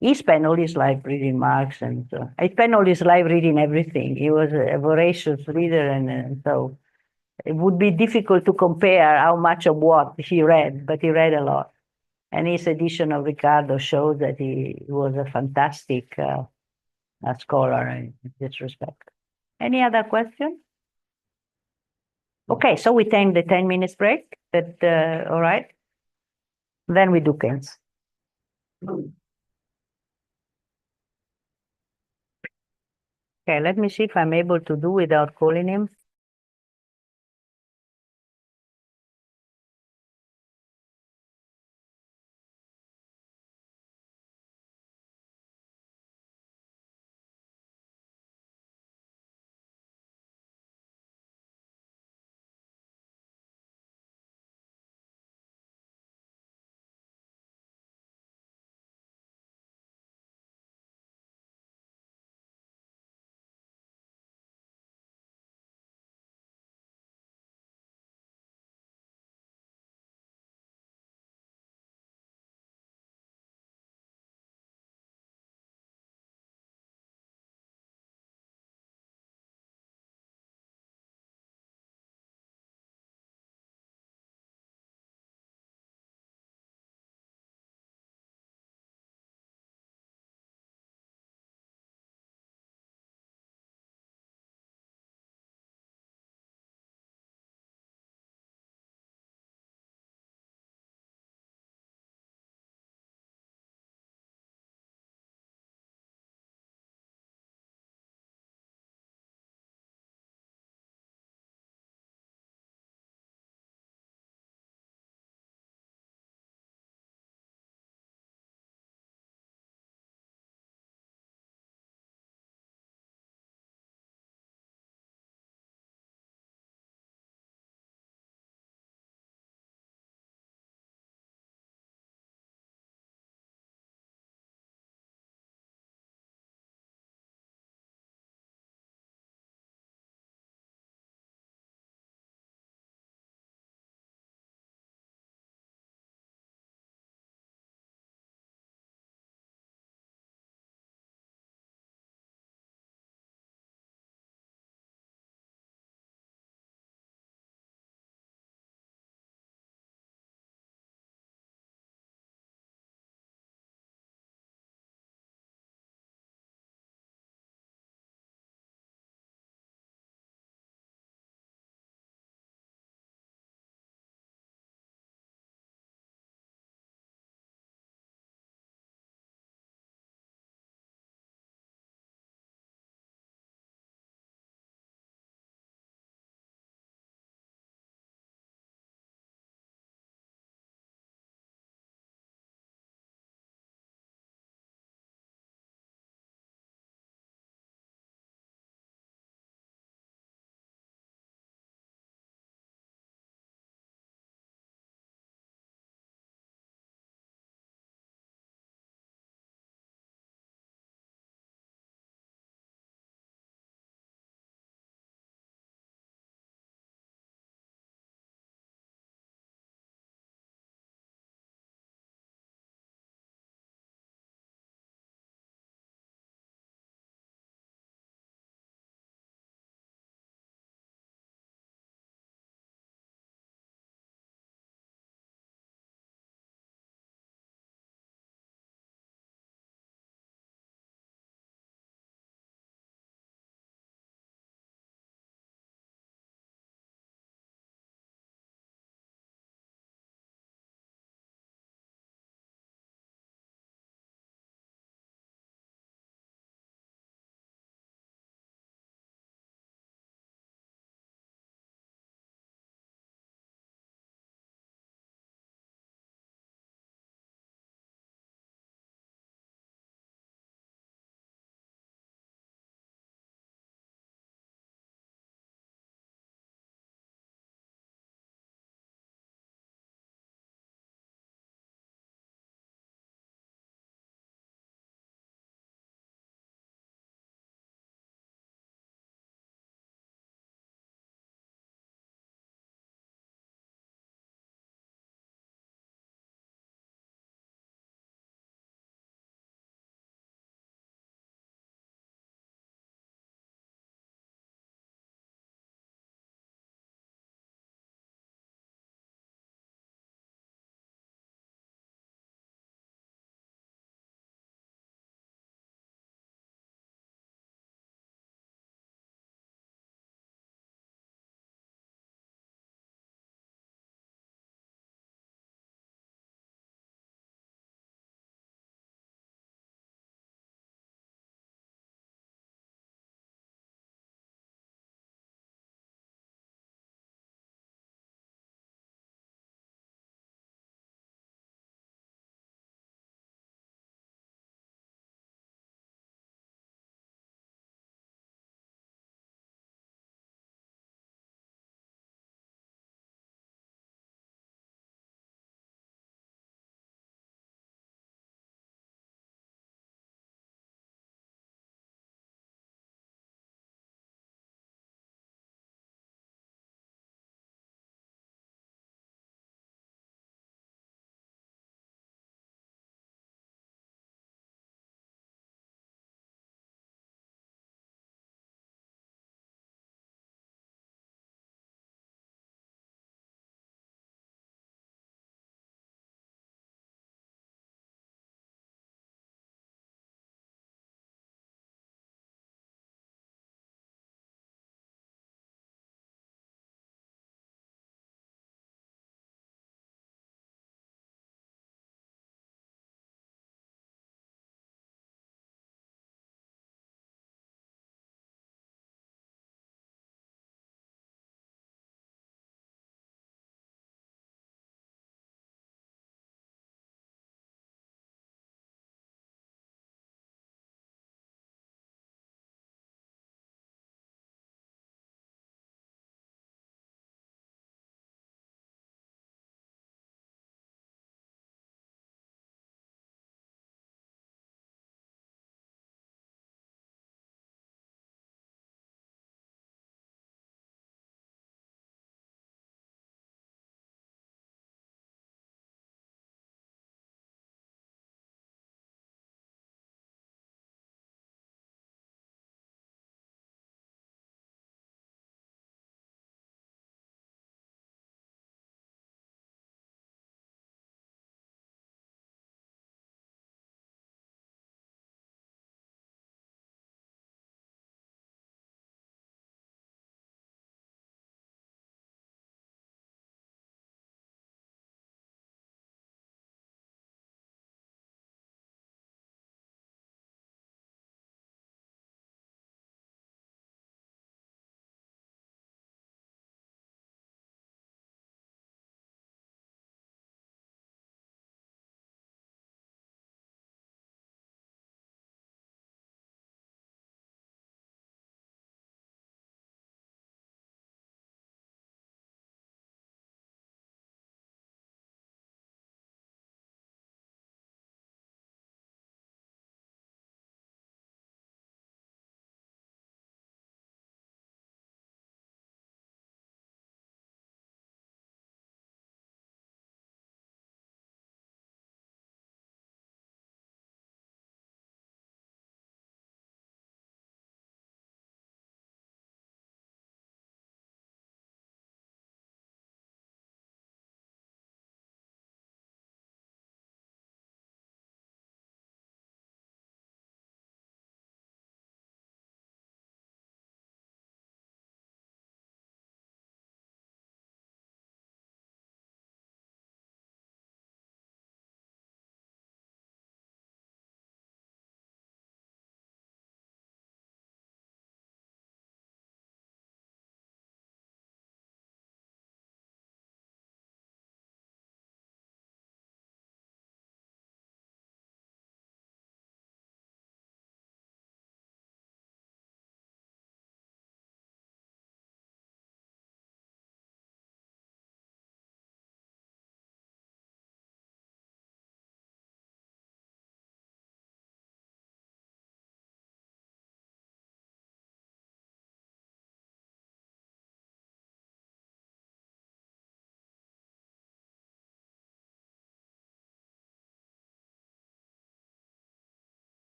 he spent all his life reading Marx, and I spent all his life reading everything. He was a voracious reader, and so it would be difficult to compare how much of what he read, but he read a lot. And his edition of Ricardo shows that he was a fantastic scholar in this respect. Any other question? Okay, so we take the 10 minutes break. All right? Then we do Keynes. Okay, let me see if I'm able to do without calling him.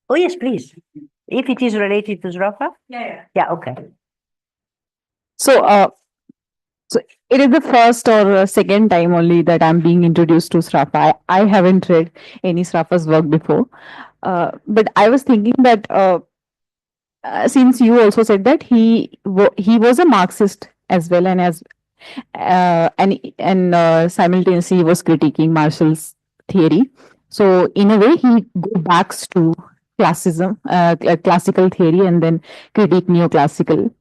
Oh, yes, please. If it is related to Zrafa? Yeah, okay. So, so it is the first or second time only that I'm being introduced to Srafa. I haven't read any Srafa's work before. But I was thinking that since you also said that he was a Marxist as well, and simultaneously he was critiquing Marshall's theory. So in a way, he go backs to classicism, classical theory, and then critique neoclassical.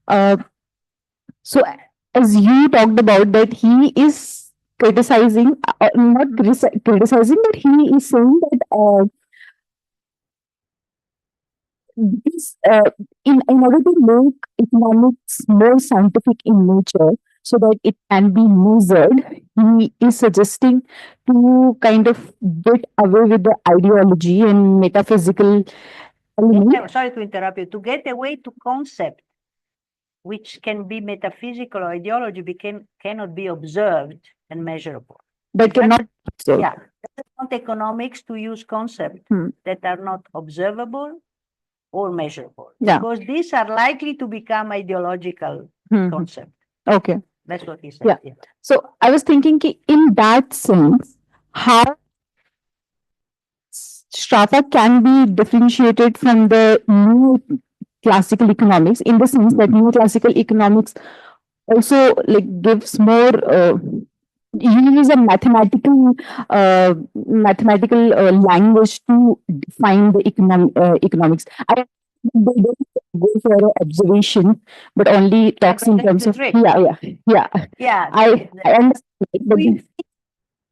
Uh, so as you talked about that, he is criticizing, not criticizing, but he is saying that this, in order to make economics more scientific in nature so that it can be measured, he is suggesting to kind of get away with the ideology and metaphysical element. Sorry to interrupt you. To get away to concept, which can be metaphysical or ideology, cannot be observed and measurable. That cannot. So, Yeah, that's not economics to use concepts that are not observable or measurable. Yeah. Because these are likely to become ideological concepts. Okay. That's what he said. Yeah. So I was thinking in that sense, how strata can be differentiated from the new classical economics, in the sense that new classical economics also like gives more use a mathematical language to define the economics. They don't go for an observation, but only talks in terms of yeah. I understand.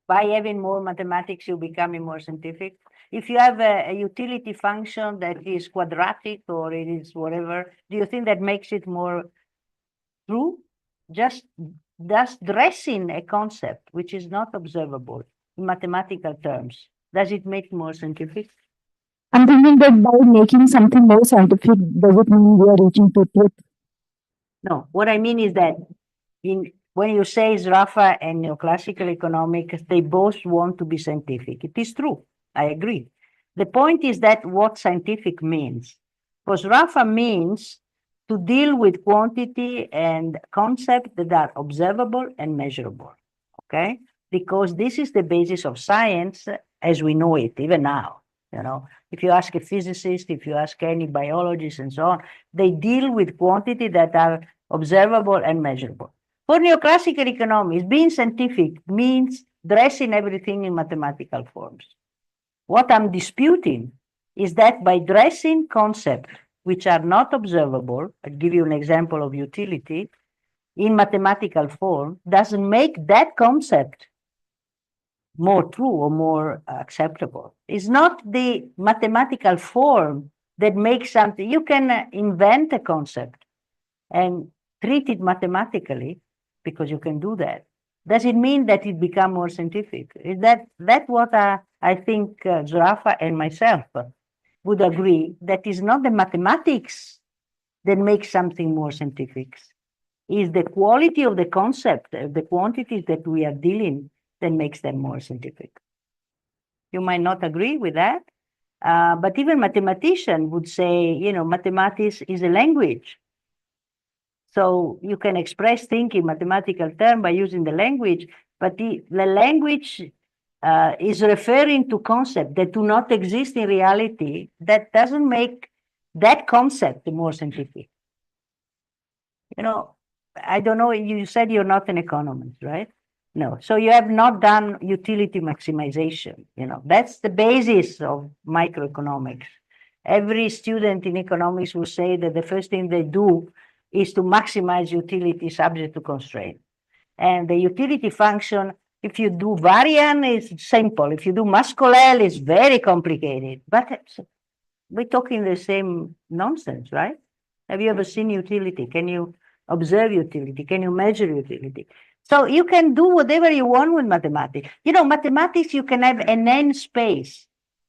By having more mathematics, you're becoming more scientific. If you have a utility function that is quadratic or it is whatever, do you think that makes it more true? Just dressing a concept which is not observable in mathematical terms, does it make more scientific? I'm thinking that by making something more scientific, does it mean we are reaching to truth? No, what I mean is that when you say Zrafa and neoclassical economics, they both want to be scientific. It is true. I agree. The point is that what scientific means. For Zrafa means to deal with quantity and concepts that are observable and measurable. Okay? Because this is the basis of science as we know it, even now. You know, if you ask a physicist, if you ask any biologist and so on, they deal with quantity that are observable and measurable. For neoclassical economics, being scientific means dressing everything in mathematical forms. What I'm disputing is that by dressing concepts which are not observable, I'll give you an example of utility, in mathematical form, doesn't make that concept more true or more acceptable. It's not the mathematical form that makes something. You can invent a concept and treat it mathematically, because you can do that. Does it mean that it become more scientific? Is that what I think Zrafa and myself would agree, that is not the mathematics that makes something more scientific. Is the quality of the concept, the quantities that we are dealing, that makes them more scientific. You might not agree with that, but even mathematician would say, you know, mathematics is a language. So you can express things in mathematical terms by using the language, but the language is referring to concepts that do not exist in reality. That doesn't make that concept more scientific. You know, I don't know, you said you're not an economist, right? No, so you have not done utility maximization. You know, that's the basis of microeconomics. Every student in economics will say that the first thing they do is to maximize utility subject to constraint. And the utility function, if you do variant, is simple. If you do Mascolel, it's very complicated. But we're talking the same nonsense, right? Have you ever seen utility? Can you observe utility? Can you measure utility? So you can do whatever you want with mathematics. You know, mathematics, you can have an n space.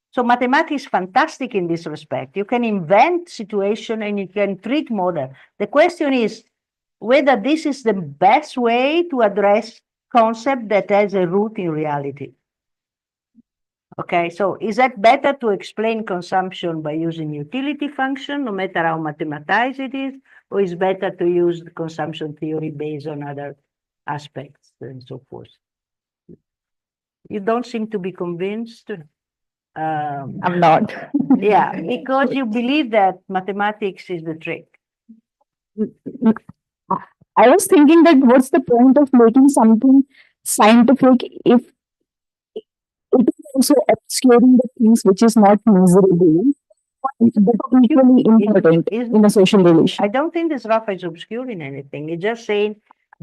So mathematics is fantastic in this respect. You can invent situation and you can treat model. The question is whether this is the best way to address concept that has a root in reality. Okay, so is that better to explain consumption by using utility function, no matter how mathematized it is, or is better to use the consumption theory based on other aspects and so forth? You don't seem to be convinced. I'm not. Yeah, because you believe that mathematics is the trick. I was thinking that what's the point of making something scientific if it is also obscuring the things which is not measurable, but equally important in a social relation. I don't think this Rafa is obscuring anything. It's just saying,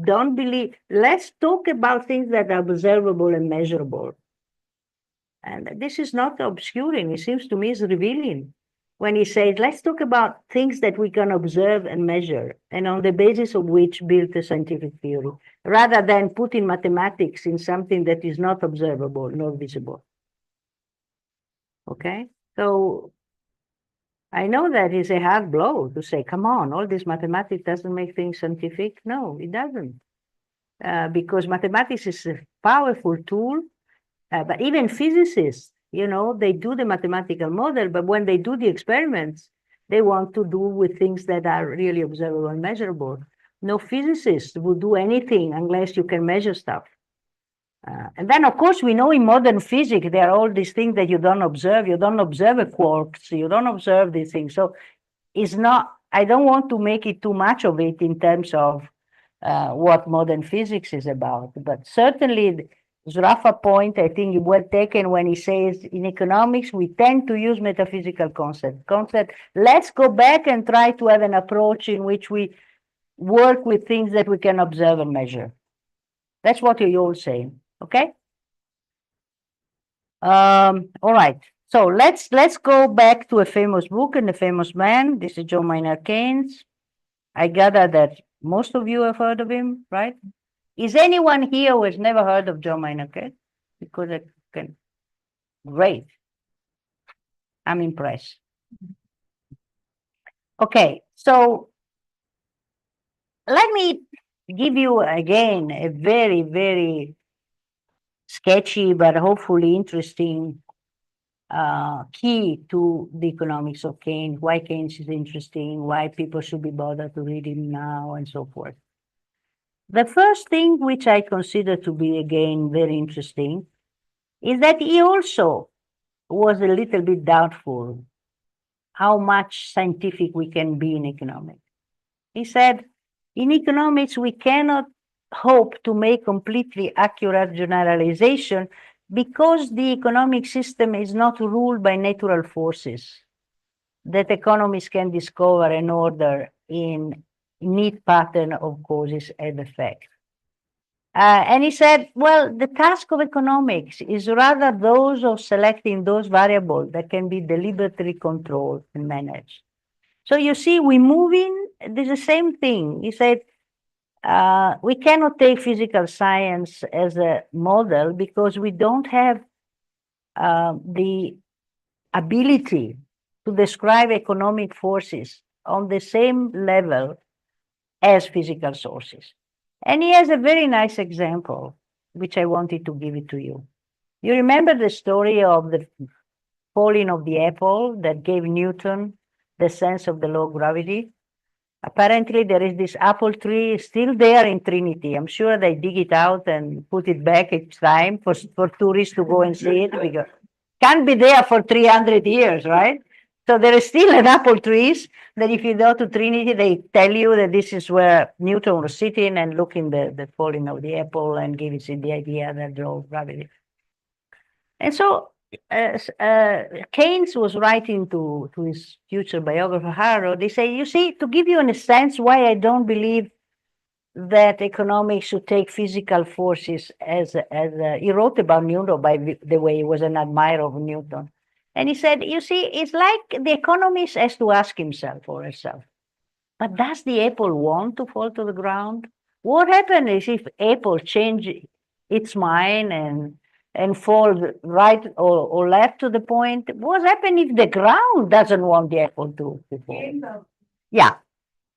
don't believe, let's talk about things that are observable and measurable. And this is not obscuring, it seems to me it's revealing. When he says, let's talk about things that we can observe and measure, and on the basis of which build a scientific theory, rather than putting mathematics in something that is not observable nor visible. Okay, so I know that is a hard blow to say, come on, all this mathematics doesn't make things scientific. No, it doesn't. Because mathematics is a powerful tool, but even physicists, you know, they do the mathematical model, but when they do the experiments, they want to do with things that are really observable and measurable. No physicist would do anything unless you can measure stuff. And then, of course, we know in modern physics, there are all these things that you don't observe. You don't observe a quarks. You don't observe these things. So it's not, I don't want to make it too much of it in terms of what modern physics is about. But certainly, Rafa's point, I think, well taken when he says in economics, we tend to use metaphysical concept. Let's go back and try to have an approach in which we work with things that we can observe and measure. That's what you're all saying. Okay. All right. So let's go back to a famous book and a famous man. This is John Maynard Keynes. I gather that most of you have heard of him, right? Is anyone here who has never heard of John Maynard Keynes? Because I can. Great. I'm impressed. Okay, so let me give you again a very, very sketchy but hopefully interesting key to the economics of Keynes, why Keynes is interesting, why people should be bothered to read him now, and so forth. The first thing which I consider to be, again, very interesting is that he also was a little bit doubtful how much scientific we can be in economics. He said, in economics, we cannot hope to make completely accurate generalization because the economic system is not ruled by natural forces that economists can discover and order in neat pattern of causes and effects. And he said, well, the task of economics is rather those of selecting those variables that can be deliberately controlled and managed. So you see, we move in, there's the same thing. He said, we cannot take physical science as a model because we don't have the ability to describe economic forces on the same level as physical sources. And he has a very nice example, which I wanted to give it to you. You remember the story of the falling of the apple that gave Newton the sense of the law of gravity? Apparently, there is this apple tree still there in Trinity. I'm sure they dig it out and put it back each time for tourists to go and see it, because can't be there for 300 years, right? So there is still an apple trees that if you go to Trinity, they tell you that this is where Newton was sitting and looking the falling of the apple and giving it the idea that the law of gravity. And so Keynes was writing to his future biographer, Harrow. They say, you see, to give you a sense why I don't believe that economics should take physical forces as he wrote about Newton, by the way, he was an admirer of Newton. And he said, you see, it's like the economist has to ask himself or herself, but does the apple want to fall to the ground? What happens if apple change its mind and fall right or left to the point? What happens if the ground doesn't want the apple to fall? Yeah.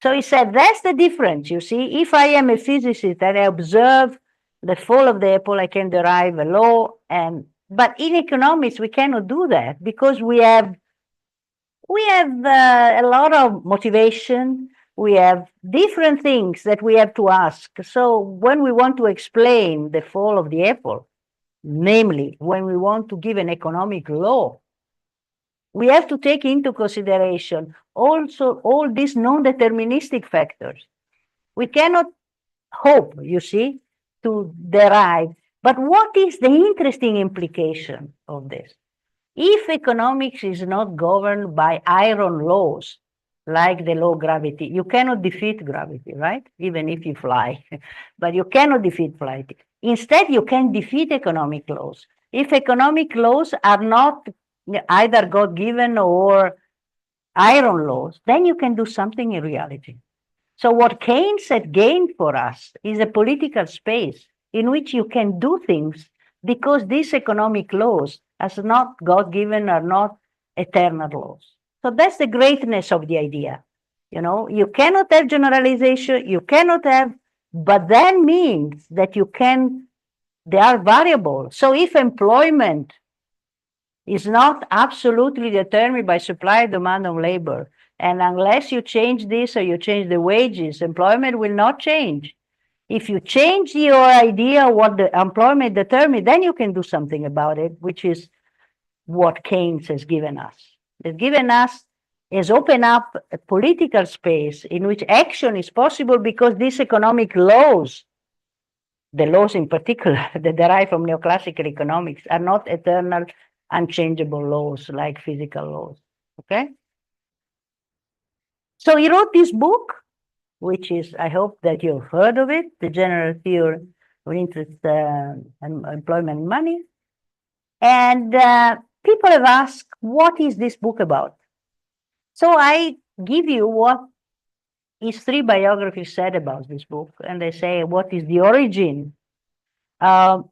So he said, that's the difference, you see. If I am a physicist and I observe the fall of the apple, I can derive a law, and But in economics, we cannot do that because we have a lot of motivation. We have different things that we have to ask. So when we want to explain the fall of the apple, namely when we want to give an economic law, we have to take into consideration also all these non-deterministic factors. We cannot hope, you see, to derive. But what is the interesting implication of this? If economics is not governed by iron laws, like the law of gravity, you cannot defeat gravity, right? Even if you fly, but you cannot defeat flight. Instead, you can defeat economic laws. If economic laws are not either God-given or iron laws, then you can do something in reality. So what Keynes had gained for us is a political space in which you can do things because these economic laws are not God-given, are not eternal laws. So that's the greatness of the idea. You know, you cannot have generalization, you cannot have, but that means that you can, they are variable. So if employment is not absolutely determined by supply demand of labor, and unless you change this or you change the wages, employment will not change. If you change your idea what the employment determines, then you can do something about it, which is what Keynes has given us. Has given us is open up a political space in which action is possible because these economic laws, the laws in particular that derive from neoclassical economics, are not eternal, unchangeable laws like physical laws. Okay? So he wrote this book, which is, I hope that you've heard of it, The General Theory of Interest, Employment and Money. And people have asked, what is this book about? So I give you what his three biographies said about this book. And they say, what is the origin? Harrod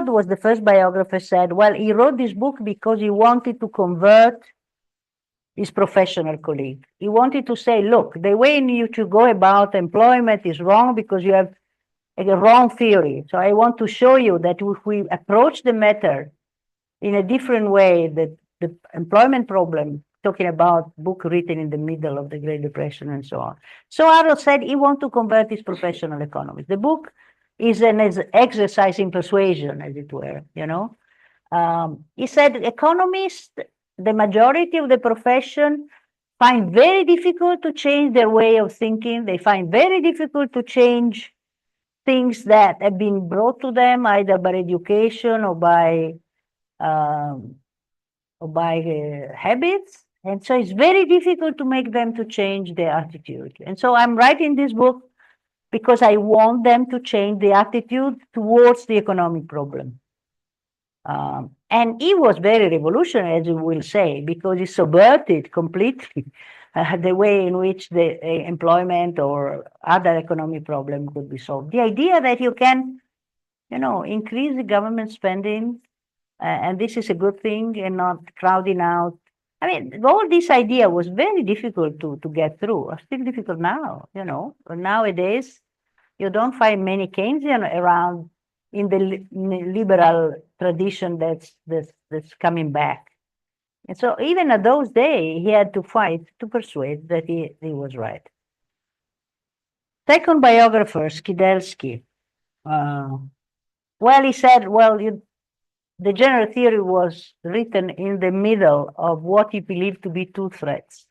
was the first biographer, said, well, he wrote this book because he wanted to convert his professional colleague. He wanted to say, look, the way you to go about employment is wrong because you have a wrong theory. So I want to show you that if we approach the matter in a different way, that the employment problem, talking about book written in the middle of the Great Depression and so on. So Harrod said he wants to convert his professional economist. The book is an exercise in persuasion, as it were, you know. He said economists, the majority of the profession, find very difficult to change their way of thinking. They find very difficult to change things that have been brought to them either by education or by habits. And so it's very difficult to make them to change their attitude. And so I'm writing this book because I want them to change the attitude towards the economic problem. And he was very revolutionary, as you will say, because he subverted completely the way in which the employment or other economic problem could be solved. The idea that you can, you know, increase the government spending, and this is a good thing, and not crowding out. I mean, all this idea was very difficult to get through. It's still difficult now, you know. Nowadays, you don't find many Keynesian around in the liberal tradition that's coming back. And so even at those days, he had to fight to persuade that he was right. Second biographer, Skidelsky. Well, he said, well, the general theory was written in the middle of what he believed to be two threats.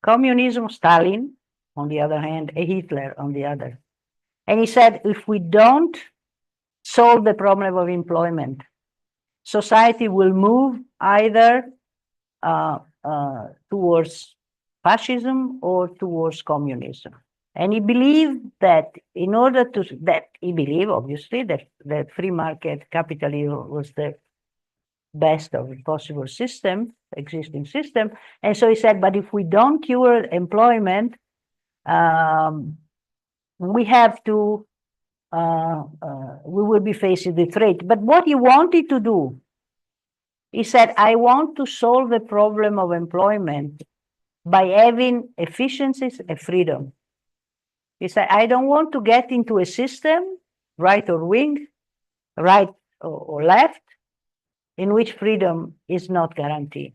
Communism, Stalin, on the other hand, and Hitler on the other. And he said, if we don't solve the problem of employment, society will move either towards fascism or towards communism. And he believed that in order to, he believed obviously that free market capitalism was the best of the possible system, existing system. And so he said, but if we don't cure employment, we have to, we will be facing the threat. But what he wanted to do, he said, I want to solve the problem of employment by having efficiencies and freedom. He said, I don't want to get into a system, right or wing, right or left, in which freedom is not guaranteed.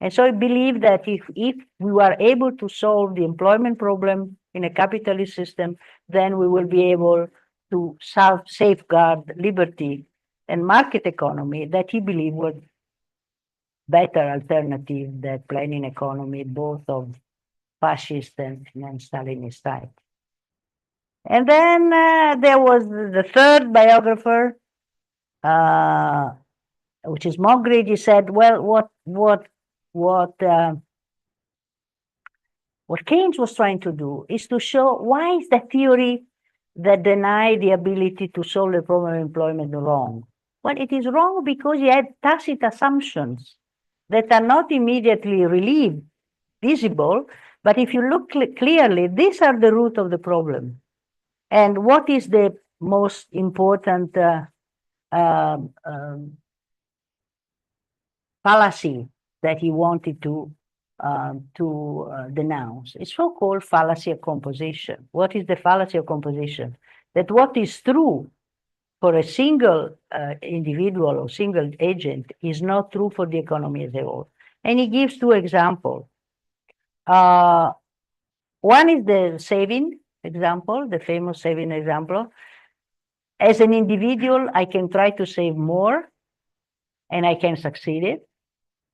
And so I believe that if we are able to solve the employment problem in a capitalist system, then we will be able to safeguard liberty and market economy that he believed were better alternative than planning economy, both of fascist and Stalinist type. And then there was the third biographer, which is Mogridge. He said, well, what Keynes was trying to do is to show why is the theory that deny the ability to solve the problem of employment wrong? Well, it is wrong because he had tacit assumptions that are not immediately relieved, visible, but if you look clearly, these are the root of the problem. And what is the most important fallacy that he wanted to denounce? It's so-called fallacy of composition. What is the fallacy of composition? That what is true for a single individual or single agent is not true for the economy as a whole. And he gives two examples. One is the saving example, the famous saving example. As an individual, I can try to save more and I can succeed it.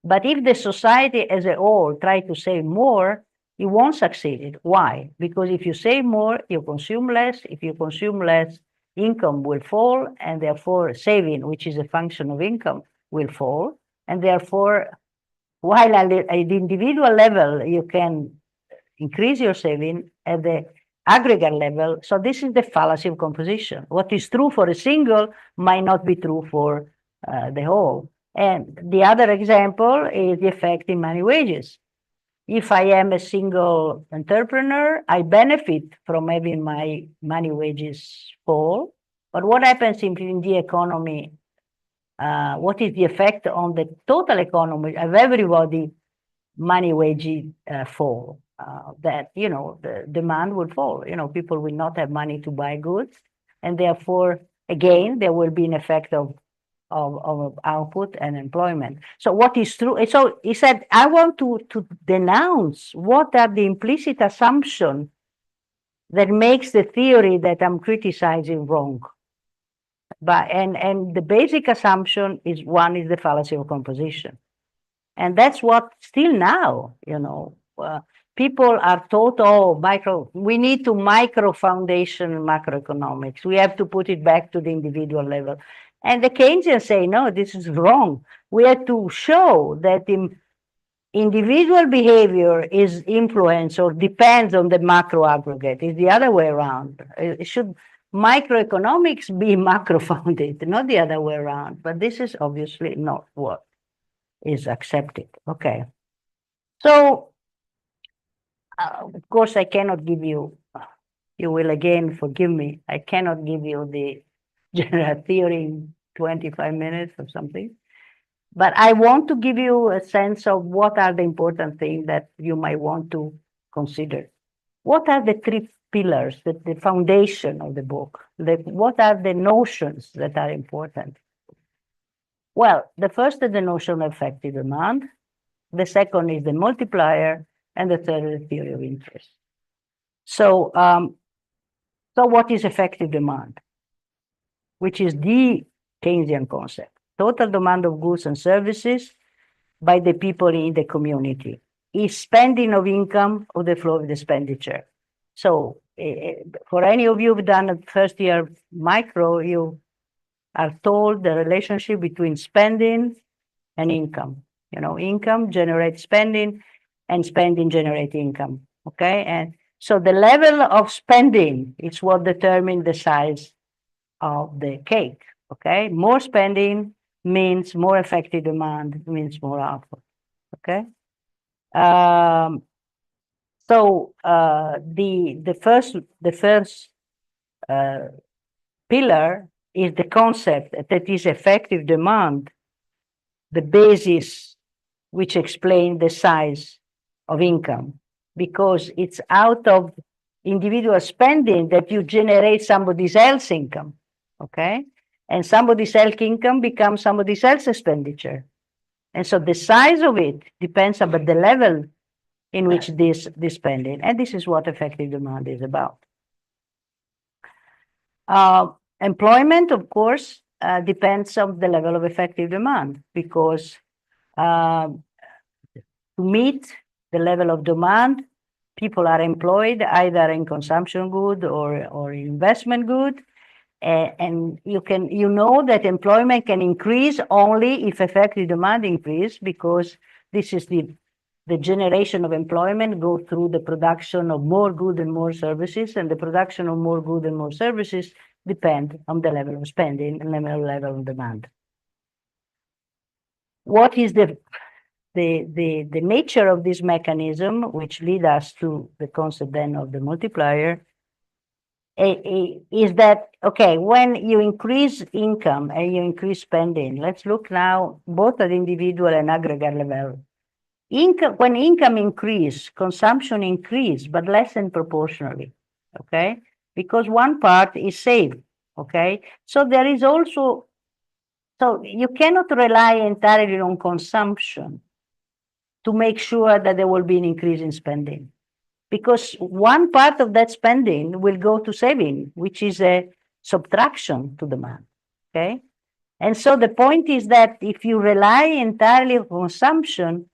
But if the society as a whole try to save more, you won't succeed it. Why? Because if you save more, you consume less. If you consume less, income will fall, and therefore saving, which is a function of income, will fall. And therefore, while at the individual level, you can increase your saving at the aggregate level. So this is the fallacy of composition. What is true for a single might not be true for the whole. And the other example is the effect in money wages. If I am a single entrepreneur, I benefit from having my money wages fall. But what happens in the economy? What is the effect on the total economy of everybody? Money wages fall. That, you know, the demand will fall. You know, people will not have money to buy goods. And therefore, again, there will be an effect of output and employment. So what is true? So he said, I want to denounce what are the implicit assumptions that makes the theory that I'm criticizing wrong. But and the basic assumption is one is the fallacy of composition. And that's what still now, you know, people are taught, oh, we need to micro foundation macroeconomics. We have to put it back to the individual level. And the Keynesians say, no, this is wrong. We have to show that individual behavior is influenced or depends on the macro aggregate. It's the other way around. It should microeconomics be macro founded, not the other way around. But this is obviously not what is accepted. Okay. So, of course, I cannot give you, you will again forgive me, I cannot give you the general theory in 25 minutes or something. But I want to give you a sense of what are the important things that you might want to consider. What are the three pillars, the foundation of the book? What are the notions that are important? Well, the first is the notion of effective demand. The second is the multiplier, and the third is the theory of interest. So, so what is effective demand? Which is the Keynesian concept. Total demand of goods and services by the people in the community is spending of income or the flow of the expenditure. So for any of you who've done a first year micro, you are told the relationship between spending and income. You know, income generates spending and spending generates income. Okay. And so the level of spending is what determines the size of the cake. Okay. More spending means more effective demand, means more output. Okay. So the first pillar is the concept that is effective demand, the basis which explains the size of income, because it's out of individual spending that you generate somebody else's income. Okay. And somebody's else income becomes somebody else's expenditure. And so the size of it depends about the level in which this spending, and this is what effective demand is about. Employment, of course, depends on the level of effective demand, because to meet the level of demand, people are employed either in consumption good or investment good. And you know that employment can increase only if effective demand increase, because this is the generation of employment go through the production of more goods and more services, and the production of more goods and more services depend on the level of spending and the level of demand. What is the nature of this mechanism, which lead us to the concept then of the multiplier, is that, okay, when you increase income and you increase spending, let's look now both at individual and aggregate level. When income increase, consumption increase, but less than proportionally, okay? Because one part is saved, okay? So there is also, so you cannot rely entirely on consumption to make sure that there will be an increase in spending, because one part of that spending will go to saving, which is a subtraction to demand, okay? And so the point is that if you rely entirely on consumption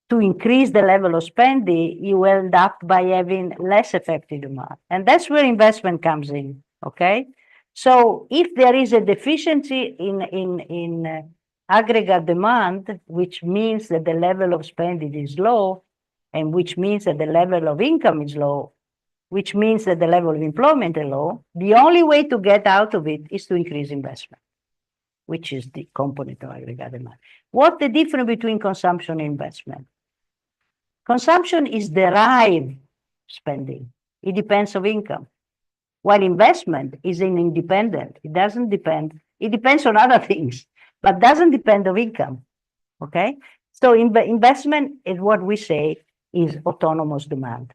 to increase the level of spending, you end up by having less effective demand. And that's where investment comes in, okay? So if there is a deficiency in aggregate demand, which means that the level of spending is low, and which means that the level of income is low, which means that the level of employment is low, the only way to get out of it is to increase investment, which is the component of aggregate demand. What's the difference between consumption and investment? Consumption is derived spending. It depends on income. While investment is an independent. It doesn't depend. It depends on other things, but doesn't depend on income. Okay? So investment is what we say is autonomous demand.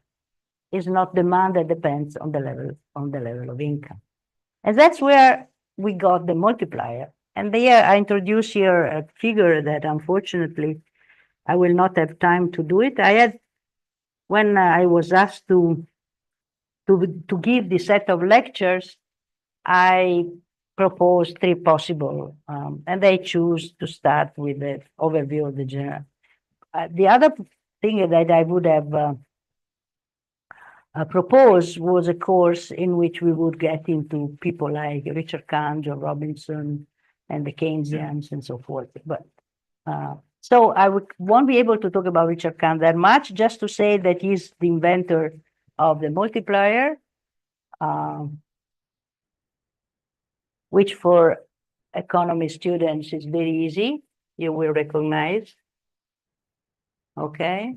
It's not demand that depends on the level of income. And that's where we got the multiplier. And there I introduce here a figure that unfortunately I will not have time to do it. I had, when I was asked to give this set of lectures, I proposed 3 possible, and they choose to start with the overview of the general. The other thing that I would have proposed was a course in which we would get into people like Richard Kahn, John Robinson, and the Keynesians and so forth. But so I won't be able to talk about Richard Kahn that much, just to say that he's the inventor of the multiplier, which for economy students is very easy. You will recognize. Okay.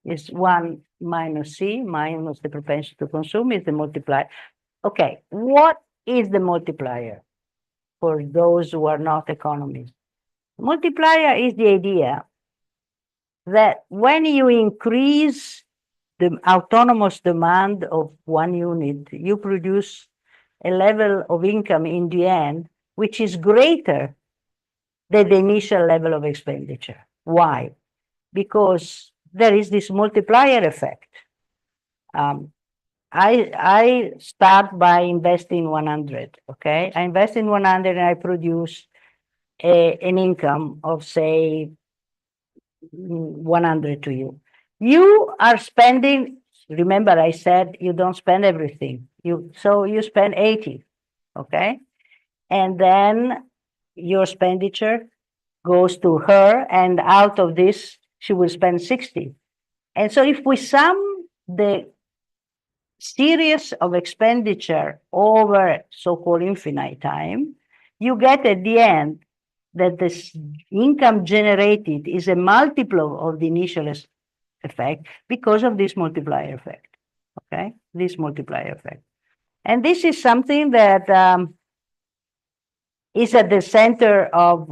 It's 1 minus C minus the propensity to consume is the multiplier. Okay. What is the multiplier for those who are not economists? Multiplier is the idea that when you increase the autonomous demand of one unit, you produce a level of income in the end, which is greater than the initial level of expenditure. Why? Because there is this multiplier effect. I start by investing 100, okay? I invest in 100 and I produce an income of, say, 100 to you. You are spending, remember I said you don't spend everything. So you spend 80, okay? And then your expenditure goes to her, and out of this, she will spend 60. And so if we sum the series of expenditure over so-called infinite time, you get at the end that this income generated is a multiple of the initial effect because of this multiplier effect, okay? This multiplier effect. And this is something that is at the center of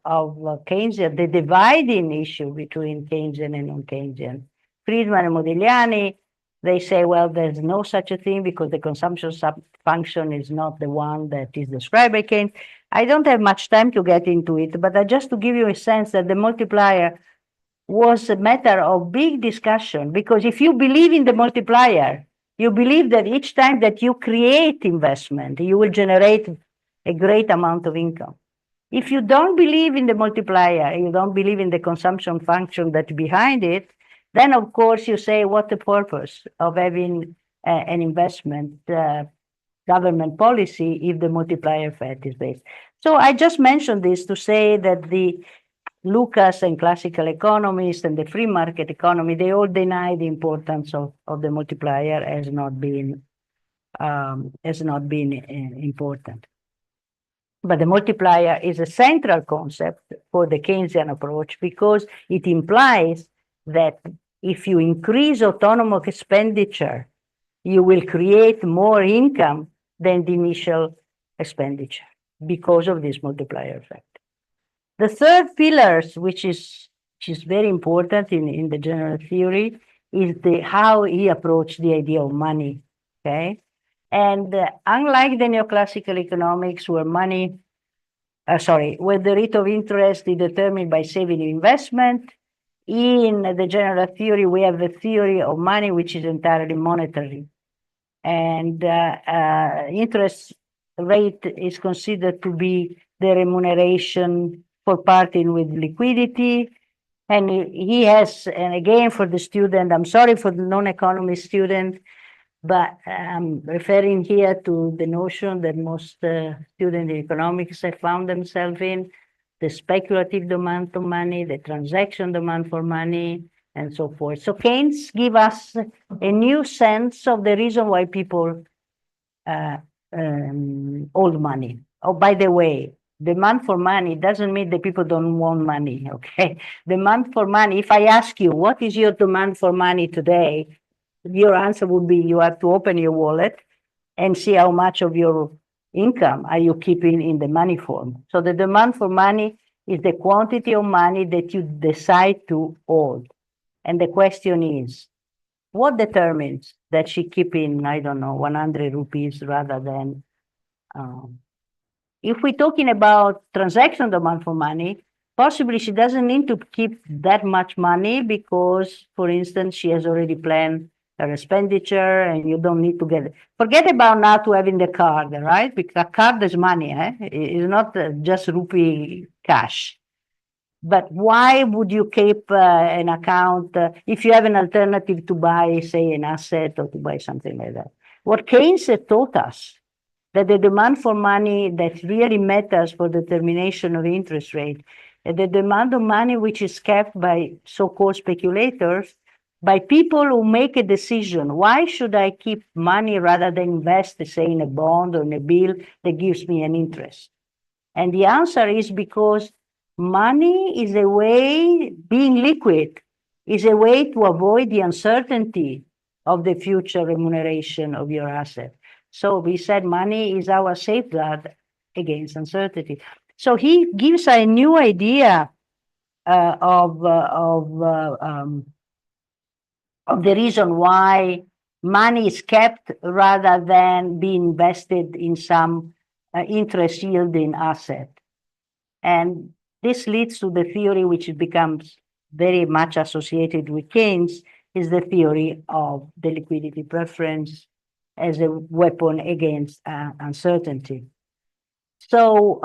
Keynesian, the dividing issue between Keynesian and non-Keynesian. Friedman and Modigliani, they say, well, there's no such a thing because the consumption function is not the one that is described by Keynes. I don't have much time to get into it, but just to give you a sense that the multiplier was a matter of big discussion, because if you believe in the multiplier, you believe that each time that you create investment, you will generate a great amount of income. If you don't believe in the multiplier, you don't believe in the consumption function that's behind it, then of course you say, what the purpose of having an investment government policy if the multiplier effect is based? So I just mentioned this to say that the Lucas and classical economists and the free market economy, they all deny the importance of the multiplier as not being important. But the multiplier is a central concept for the Keynesian approach because it implies that if you increase autonomous expenditure, you will create more income than the initial expenditure because of this multiplier effect. The third pillar, which is very important in the general theory, is how he approached the idea of money. Okay, and unlike the neoclassical economics, where money, where the rate of interest is determined by saving investment, in the general theory we have the theory of money, which is entirely monetary, and interest rate is considered to be the remuneration for parting with liquidity. And he has, and again for the student, I'm sorry for the non-economist student, but I'm referring here to the notion that most students in economics have found themselves in, the speculative demand for money, the transaction demand for money, and so forth. So Keynes give us a new sense of the reason why people hold money. Oh, by the way, demand for money doesn't mean that people don't want money, okay? Demand for money, if I ask you, what is your demand for money today? Your answer would be, you have to open your wallet and see how much of your income are you keeping in the money form. So the demand for money is the quantity of money that you decide to hold. And the question is, what determines that she keeping, I don't know, 100 rupees rather than, if we're talking about transaction demand for money, possibly she doesn't need to keep that much money because, for instance, she has already planned her expenditure and you don't need to get it. Forget about now to having the card, right? Because a card is money, it's not just rupee cash. But why would you keep an account if you have an alternative to buy, say, an asset or to buy something like that? What Keynes had taught us, that the demand for money that really matters for determination of interest rate, and the demand of money which is kept by so-called speculators, by people who make a decision, why should I keep money rather than invest, say, in a bond or in a bill that gives me an interest? And the answer is because money is a way, being liquid, is a way to avoid the uncertainty of the future remuneration of your asset. So we said money is our safeguard against uncertainty. So he gives a new idea of the reason why money is kept rather than being invested in some interest yielding asset. And this leads to the theory which becomes very much associated with Keynes, is the theory of the liquidity preference as a weapon against uncertainty. So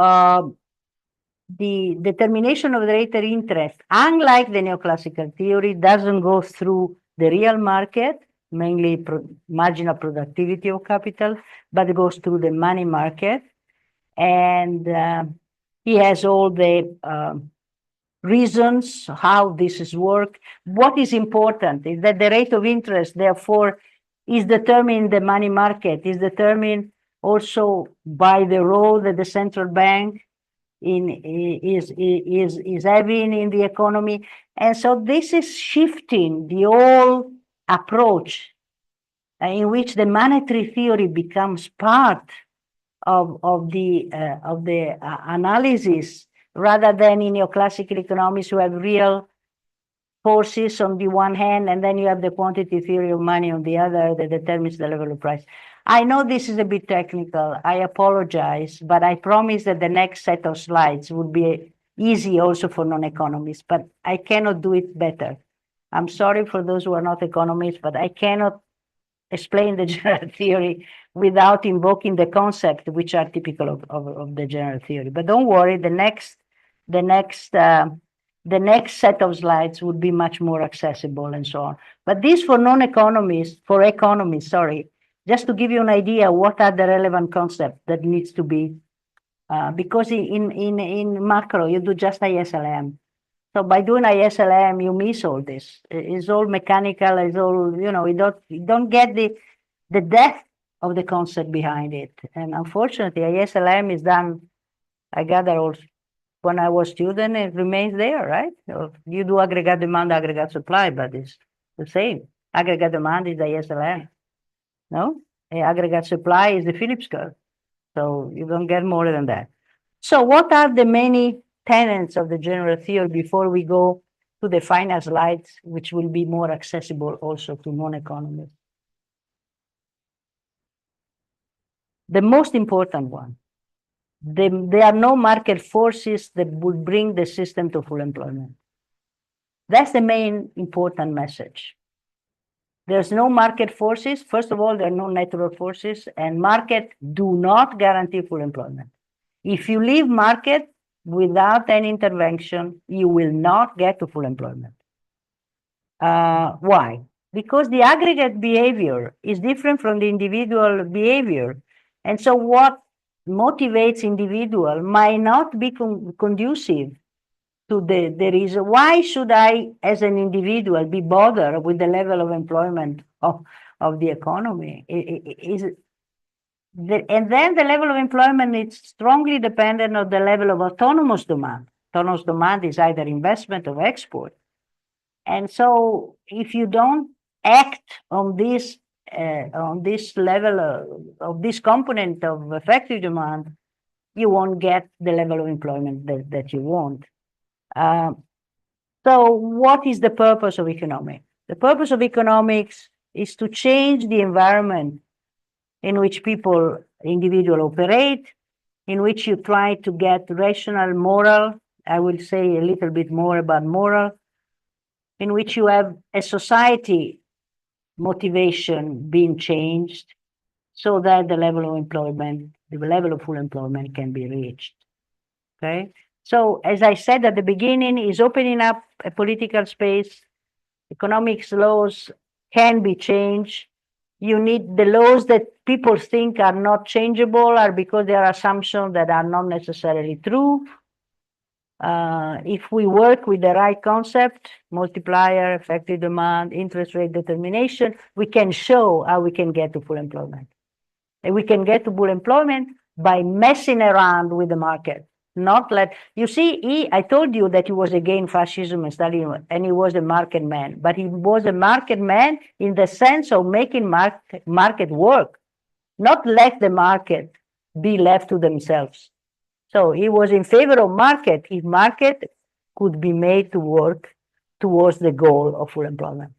the determination of the rate of interest, unlike the neoclassical theory, doesn't go through the real market, mainly marginal productivity of capital, but it goes through the money market. And he has all the reasons how this is work. What is important is that the rate of interest, therefore, is determined in the money market, is determined also by the role that the central bank is having in the economy. And so this is shifting the whole approach in which the monetary theory becomes part of the analysis, rather than in neoclassical economics who have real forces on the one hand, and then you have the quantity theory of money on the other that determines the level of price. I know this is a bit technical. I apologize, but I promise that the next set of slides would be easy also for non-economists, but I cannot do it better. I'm sorry for those who are not economists, but I cannot explain the general theory without invoking the concept which are typical of the general theory. But don't worry, the next set of slides would be much more accessible and so on. But this for non-economists, for economists, sorry, just to give you an idea, what are the relevant concepts that needs to be, because in macro, you do just ISLM. So by doing ISLM, you miss all this. It's all mechanical, it's all, you don't get the depth of the concept behind it. And unfortunately, ISLM is done, I gather also, when I was student, it remains there, right? You do aggregate demand, aggregate supply, but it's the same. Aggregate demand is the ISLM, no? Aggregate supply is the Phillips curve. So you don't get more than that. So what are the many tenets of the general theory before we go to the final slides, which will be more accessible also to non-economists? The most important one, there are no market forces that would bring the system to full employment. That's the main important message. There's no market forces. First of all, there are no natural forces, and market do not guarantee full employment. If you leave market without any intervention, you will not get to full employment. Why? Because the aggregate behavior is different from the individual behavior. And so what motivates individual might not be conducive to the reason. Why should I, as an individual, be bothered with the level of employment of the economy? And then the level of employment is strongly dependent on the level of autonomous demand. Autonomous demand is either investment or export. And so if you don't act on this level of this component of effective demand, you won't get the level of employment that you want. So what is the purpose of economics? The purpose of economics is to change the environment in which individuals operate, in which you try to get rational moral. I will say a little bit more about moral, in which you have a society motivation being changed so that the level of employment, the level of full employment can be reached. Okay. So as I said at the beginning, is opening up a political space. Economics laws can be changed. You need the laws that people think are not changeable are because there are assumptions that are not necessarily true. If we work with the right concept, multiplier, effective demand, interest rate determination, we can show how we can get to full employment. And we can get to full employment by messing around with the market. Not let you see. I told you that he was against fascism and Stalin, and he was a market man. But he was a market man in the sense of making market work, not let the market be left to themselves. So he was in favor of market if market could be made to work towards the goal of full employment.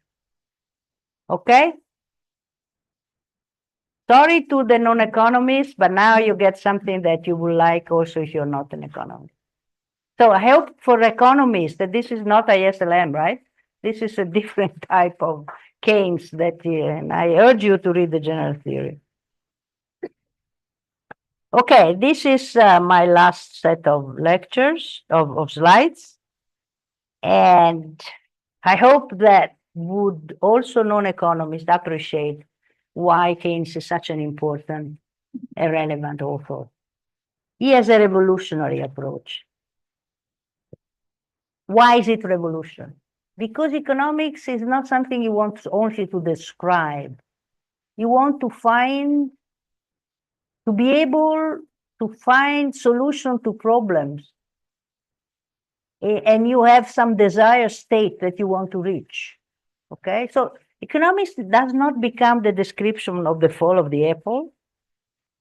Okay. Sorry to the non-economists, but now you get something that you will like also if you're not an economist. So I hope for economists that this is not ISLM, right? This is a different type of Keynes and I urge you to read the general theory. Okay, this is my last set of lectures, of slides. And I hope that would also non-economists appreciate why Keynes is such an important and relevant author. He has a revolutionary approach. Why is it revolutionary? Because economics is not something you want only to describe. You want to be able to find solution to problems. And you have some desired state that you want to reach. Okay, so economics does not become the description of the fall of the apple,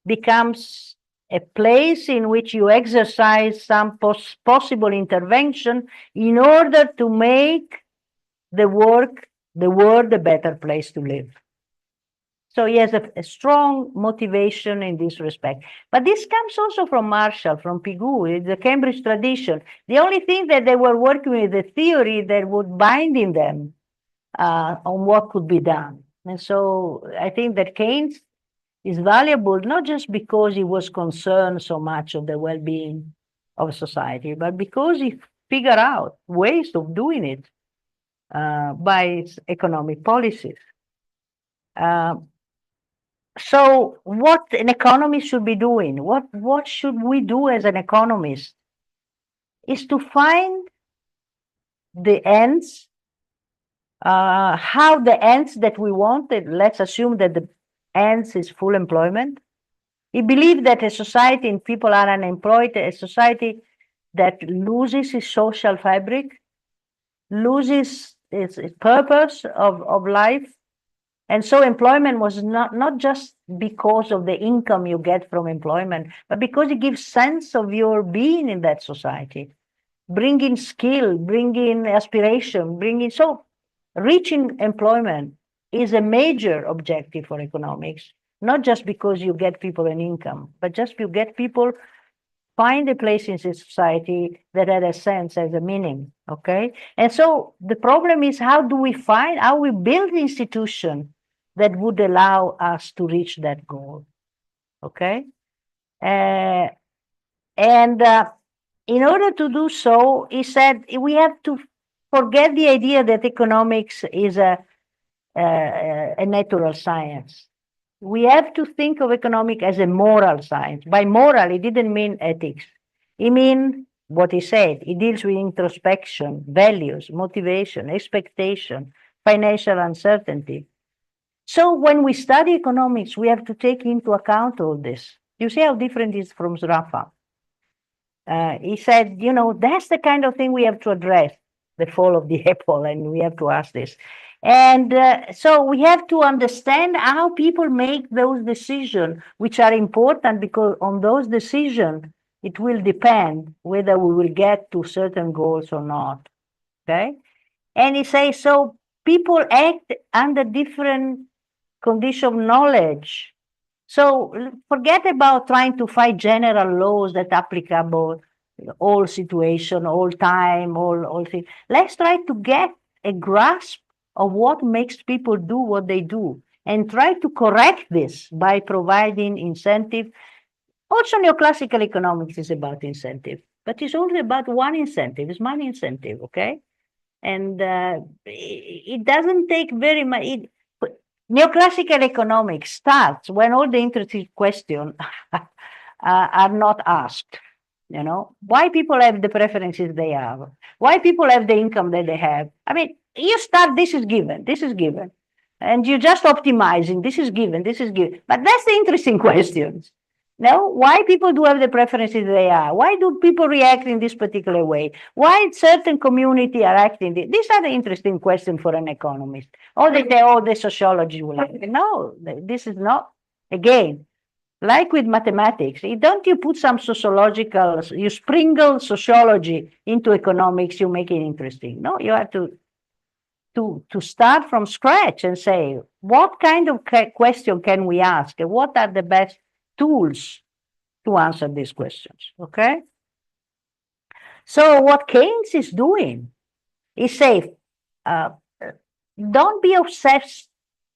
becomes a place in which you exercise some possible intervention in order to make the world a better place to live. So he has a strong motivation in this respect. But this comes also from Marshall, from Pigou, the Cambridge tradition. The only thing that they were working with the theory that would bind in them on what could be done. And so I think that Keynes is valuable, not just because he was concerned so much of the well-being of society, but because he figured out ways of doing it by economic policies. So what an economist should be doing, what should we do as an economist, is to find the ends, how the ends that we wanted, let's assume that the ends is full employment. We believe that a society in people are unemployed, a society that loses its social fabric, loses its purpose of life. And so employment was not just because of the income you get from employment, but because it gives sense of your being in that society, bringing skill, bringing aspiration, so reaching employment is a major objective for economics, not just because you get people an income, but just you get people find a place in society that has a sense, has a meaning, okay? And so the problem is, how we build institutions that would allow us to reach that goal, okay? And in order to do so, he said, we have to forget the idea that economics is a natural science. We have to think of economics as a moral science. By moral, he didn't mean ethics. He mean what he said. He deals with introspection, values, motivation, expectation, financial uncertainty. So when we study economics, we have to take into account all this. You see how different it is from Sraffa. He said, that's the kind of thing we have to address, the fall of the apple, and we have to ask this. And so we have to understand how people make those decisions, which are important, because on those decisions, it will depend whether we will get to certain goals or not, okay? And he says, so people act under different condition of knowledge. So forget about trying to find general laws that are applicable all situation, all time, all things. Let's try to get a grasp of what makes people do what they do and try to correct this by providing incentive. Also, neoclassical economics is about incentive, but it's only about one incentive, it's money incentive, okay? And it doesn't take very much. Neoclassical economics starts when all the interesting questions are not asked. Why people have the preferences they have, why people have the income that they have. I mean, you start, this is given, and you're just optimizing, this is given. But that's the interesting questions. Why people do have the preferences they are? Why do people react in this particular way? Why certain community are acting? These are the interesting questions for an economist. Or they say, the sociology will act. No, this is not. Again, like with mathematics, don't you put some sociological, you sprinkle sociology into economics, you make it interesting. No, you have to start from scratch and say, what kind of question can we ask? And what are the best tools to answer these questions, okay? So what Keynes is doing is say, don't be obsessed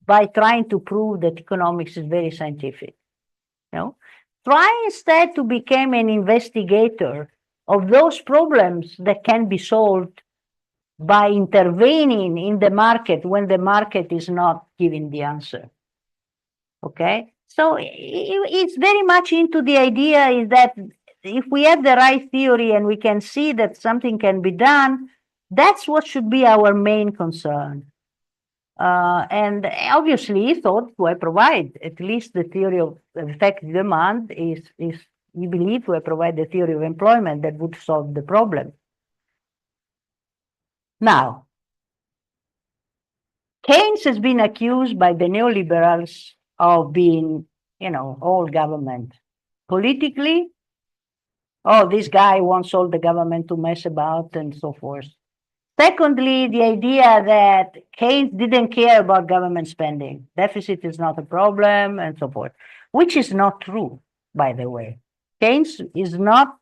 by trying to prove that economics is very scientific. Try instead to become an investigator of those problems that can be solved by intervening in the market when the market is not giving the answer. Okay? So it's very much into the idea is that if we have the right theory and we can see that something can be done, that's what should be our main concern. And obviously, he thought to provide at least the theory of effective demand is we believe to provide the theory of employment that would solve the problem. Now, Keynes has been accused by the neoliberals of being, all government. Politically, this guy wants all the government to mess about and so forth. Secondly, the idea that Keynes didn't care about government spending. Deficit is not a problem and so forth, which is not true, by the way. Keynes is not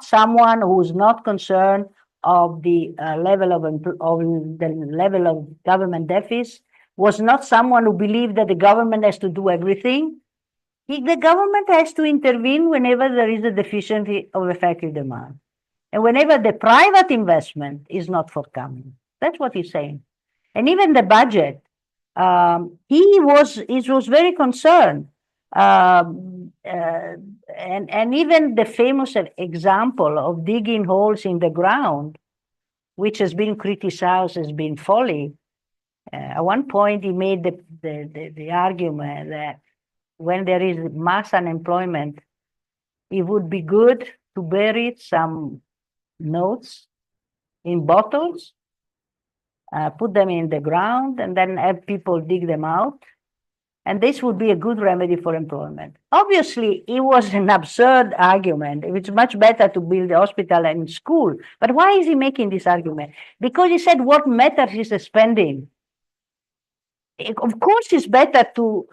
someone who's not concerned of the level of the level of government deficit, was not someone who believed that the government has to do everything. The government has to intervene whenever there is a deficiency of effective demand. And whenever the private investment is not forthcoming. That's what he's saying. And even the budget, he was very concerned. And even the famous example of digging holes in the ground, which has been criticized as being folly. At one point, he made the argument that when there is mass unemployment, it would be good to bury some notes in bottles, put them in the ground, and then have people dig them out. And this would be a good remedy for employment. Obviously, it was an absurd argument. It's much better to build a hospital and school. But why is he making this argument? Because he said what matters is the spending. Of course, it's better to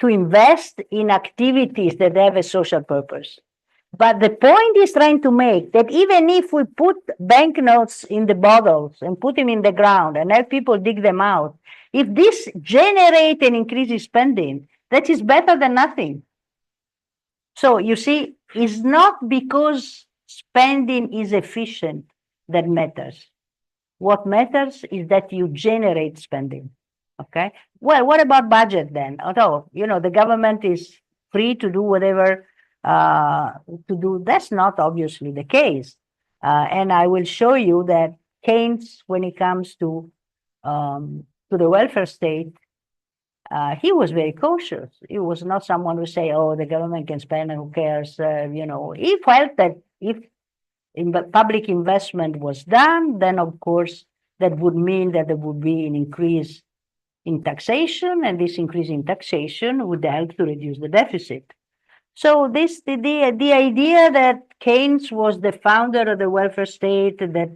invest in activities that have a social purpose. But the point is trying to make that even if we put banknotes in the bottles and put them in the ground and have people dig them out, if this generates an increase in spending, that is better than nothing. So you see, it's not because spending is efficient that matters. What matters is that you generate spending. Okay. Well, what about budget then? Although, the government is free to do whatever to do. That's not obviously the case. And I will show you that Keynes, when it comes to the welfare state, he was very cautious. He was not someone who say, "Oh, the government can spend, and who cares?" He felt that if public investment was done, then of course that would mean that there would be an increase in taxation, and this increase in taxation would help to reduce the deficit. So the idea that Keynes was the founder of the welfare state, that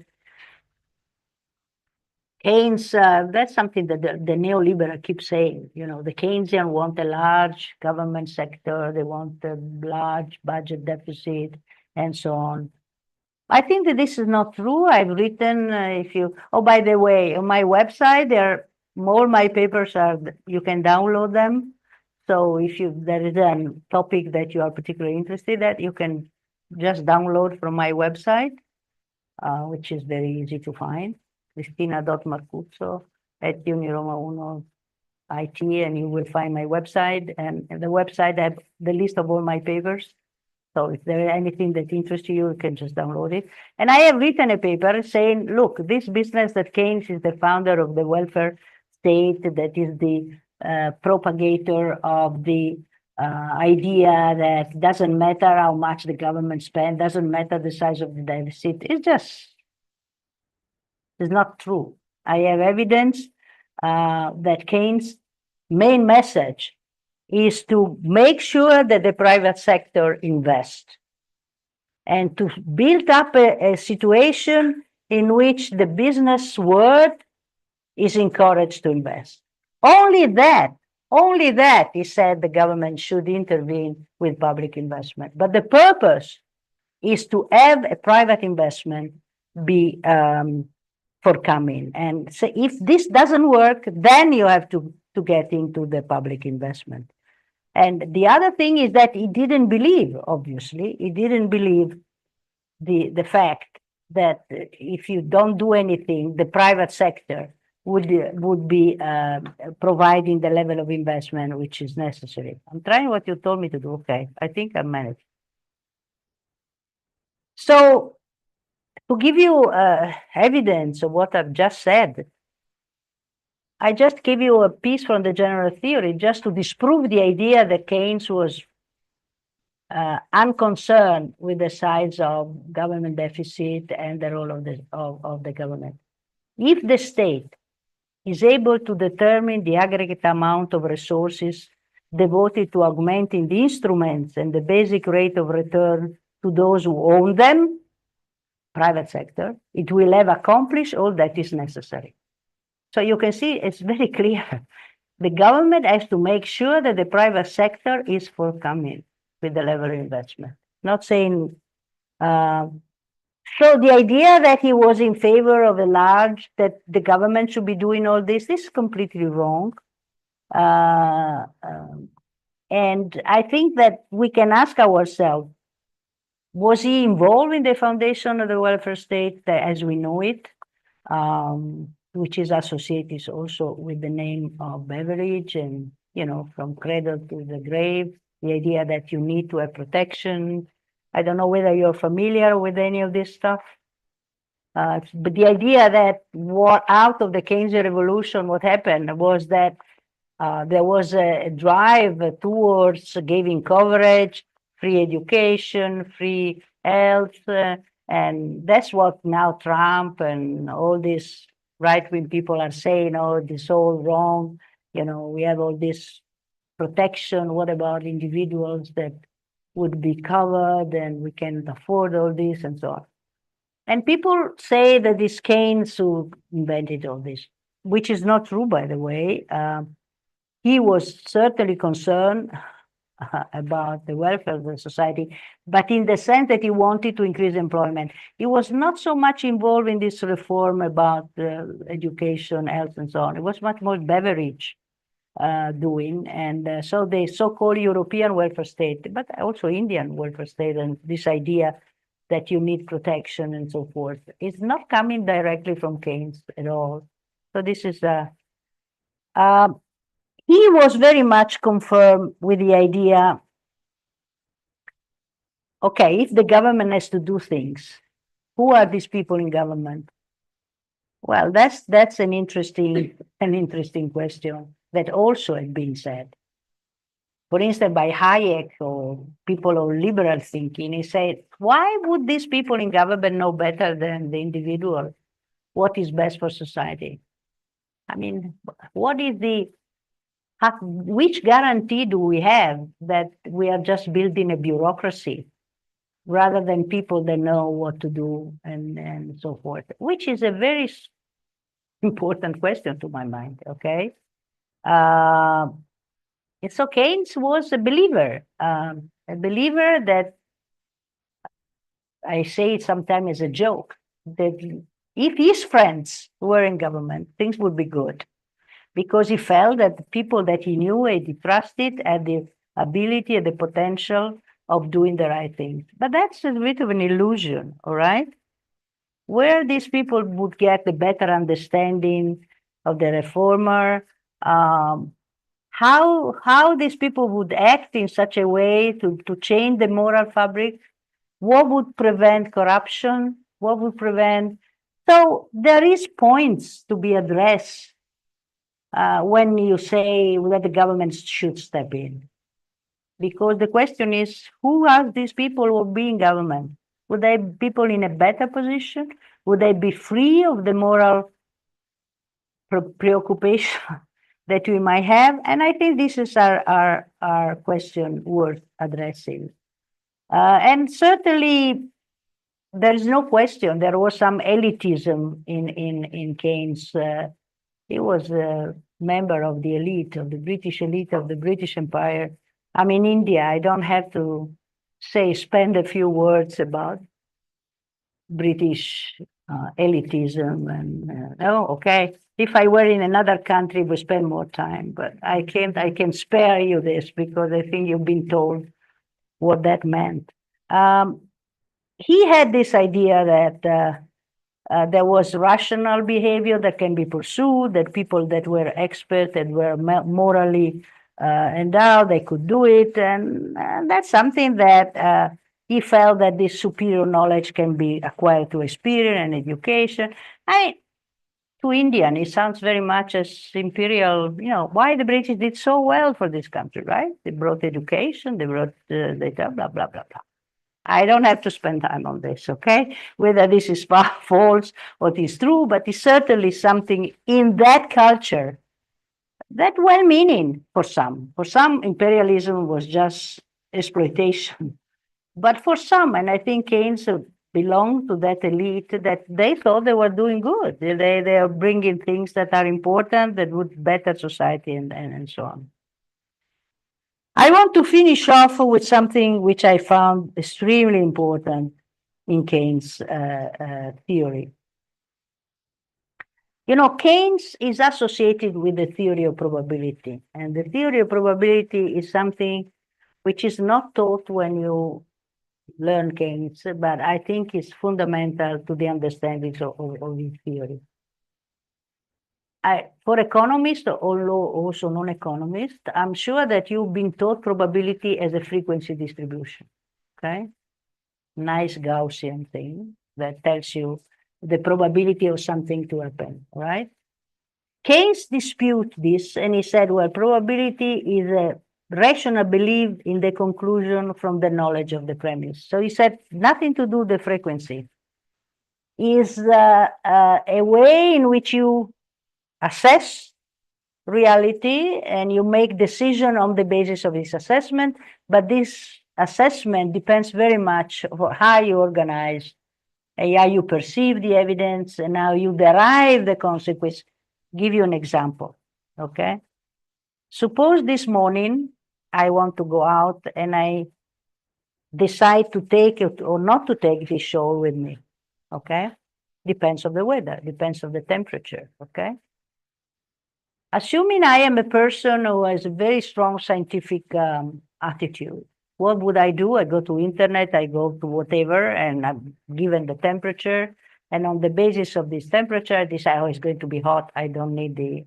Keynes, that's something that the neoliberal keeps saying. The Keynesian want a large government sector, they want a large budget deficit, and so on. I think that this is not true. I've written, by the way, on my website, all my papers you can download them. So if there is a topic that you are particularly interested in, you can just download from my website, which is very easy to find, Cristina.Marcuzzo@Uniroma1 IT, and you will find my website. And the website, I have the list of all my papers. So if there is anything that interests you, you can just download it. And I have written a paper saying, look, this business that Keynes is the founder of the welfare state, that is the propagator of the idea that doesn't matter how much the government spends, doesn't matter the size of the deficit. It's not true. I have evidence that Keynes' main message is to make sure that the private sector invests and to build up a situation in which the business world is encouraged to invest. Only that, he said, the government should intervene with public investment. But the purpose is to have a private investment be forthcoming. And so if this doesn't work, then you have to get into the public investment. And the other thing is that he didn't believe, obviously, the fact that if you don't do anything, the private sector would be providing the level of investment which is necessary. I'm trying what you told me to do. Okay, I think I managed. So to give you evidence of what I've just said, I just give you a piece from the general theory just to disprove the idea that Keynes was unconcerned with the size of government deficit and the role of the government. If the state is able to determine the aggregate amount of resources devoted to augmenting the instruments and the basic rate of return to those who own them, private sector, it will have accomplished all that is necessary. So you can see it's very clear. The government has to make sure that the private sector is forthcoming with the level of investment. Not saying, so the idea that he was in favor of that the government should be doing all this is completely wrong. And I think that we can ask ourselves, was he involved in the foundation of the welfare state as we know it, which is associated also with the name of Beveridge and, from cradle to the grave, the idea that you need to have protection. I don't know whether you're familiar with any of this stuff. But the idea that out of the Keynesian revolution, what happened was that there was a drive towards giving coverage, free education, free health, and that's what now Trump and all these right-wing people are saying, oh, this is all wrong. We have all this protection. What about individuals that would be covered and we can't afford all this and so on. And people say that it's Keynes who invented all this, which is not true, by the way. He was certainly concerned about the welfare of the society, but in the sense that he wanted to increase employment. He was not so much involved in this reform about education, health, and so on. It was much more Beveridge doing. And so the so-called European welfare state, but also Indian welfare state, and this idea that you need protection and so forth, is not coming directly from Keynes at all. So this is he was very much confirmed with the idea, okay, if the government has to do things, who are these people in government? Well, that's an interesting question that also has been said. For instance, by Hayek or people of liberal thinking, he said, why would these people in government know better than the individual what is best for society? I mean, which guarantee do we have that we are just building a bureaucracy rather than people that know what to do and so forth, which is a very important question to my mind, okay? So Keynes was a believer that, I say it sometimes as a joke, that if his friends were in government, things would be good, because he felt that the people that he knew and he trusted had the ability and the potential of doing the right thing. But that's a bit of an illusion, all right? Where these people would get the better understanding of the reformer, how these people would act in such a way to change the moral fabric, what would prevent corruption, what would prevent. So there is points to be addressed when you say that the government should step in. Because the question is, who are these people who will be in government? Would they be people in a better position? Would they be free of the moral preoccupation that we might have? And I think this is our question worth addressing. And certainly, there is no question there was some elitism in Keynes. He was a member of the elite, of the British elite of the British Empire. I'm in India. I don't have to spend a few words about British elitism. And okay. If I were in another country, we spend more time. But I can spare you this because I think you've been told what that meant. He had this idea that there was rational behavior that can be pursued, that people that were expert and were morally endowed, they could do it. And that's something that he felt that this superior knowledge can be acquired through experience and education. To Indian, it sounds very much as imperial, why the British did so well for this country, right? They brought education, they brought data, blah, blah, blah, blah. I don't have to spend time on this, okay? Whether this is false or it is true, but it's certainly something in that culture that well-meaning for some. For some, imperialism was just exploitation. But for some, and I think Keynes belonged to that elite that they thought they were doing good. They are bringing things that are important, that would better society and so on. I want to finish off with something which I found extremely important in Keynes' theory. You know, Keynes is associated with the theory of probability, and the theory of probability is something which is not taught when you learn Keynes, but I think is fundamental to the understanding of his theory. For economists, although also non-economists, I'm sure that you've been taught probability as a frequency distribution, okay? Nice Gaussian thing that tells you the probability of something to happen, right? Keynes disputed this, and he said, well, probability is a rational belief in the conclusion from the knowledge of the premise. So he said, nothing to do with the frequency. Is a way in which you assess reality and you make decision on the basis of this assessment, but this assessment depends very much on how you organize, and how you perceive the evidence, and how you derive the consequence. Give you an example, okay? Suppose this morning I want to go out and I decide to take it or not to take this shawl with me, okay? Depends on the weather, depends on the temperature, okay? Assuming I am a person who has a very strong scientific attitude, what would I do? I go to internet, I go to whatever, and I'm given the temperature. And on the basis of this temperature, I decide, oh, it's going to be hot. I don't need the...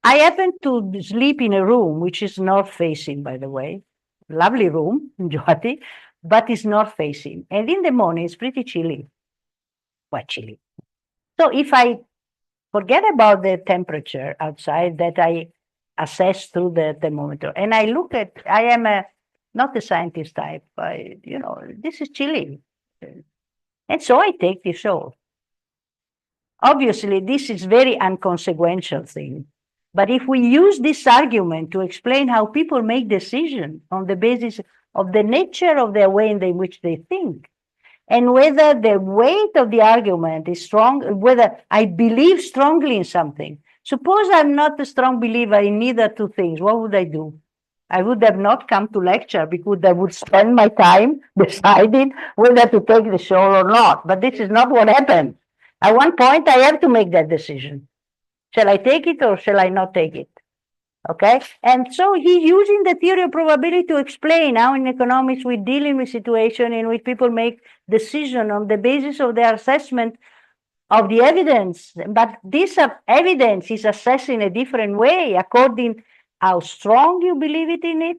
I happen to sleep in a room which is north facing, by the way. Lovely room, Jyoti, but it's north facing. And in the morning, it's pretty chilly, quite chilly. So if I forget about the temperature outside that I assess through the thermometer, and I look at, I am not a scientist type, this is chilly. And so I take this shawl. Obviously, this is very inconsequential thing. But if we use this argument to explain how people make decisions on the basis of the nature of their way in which they think, and whether the weight of the argument is strong, whether I believe strongly in something. Suppose I'm not a strong believer in either two things, what would I do? I would have not come to lecture because I would spend my time deciding whether to take the shawl or not. But this is not what happened. At one point, I have to make that decision. Shall I take it or shall I not take it? Okay, and so he's using the theory of probability to explain how in economics we're dealing with situations in which people make decisions on the basis of their assessment of the evidence. But this evidence is assessed in a different way according how strong you believe it in it,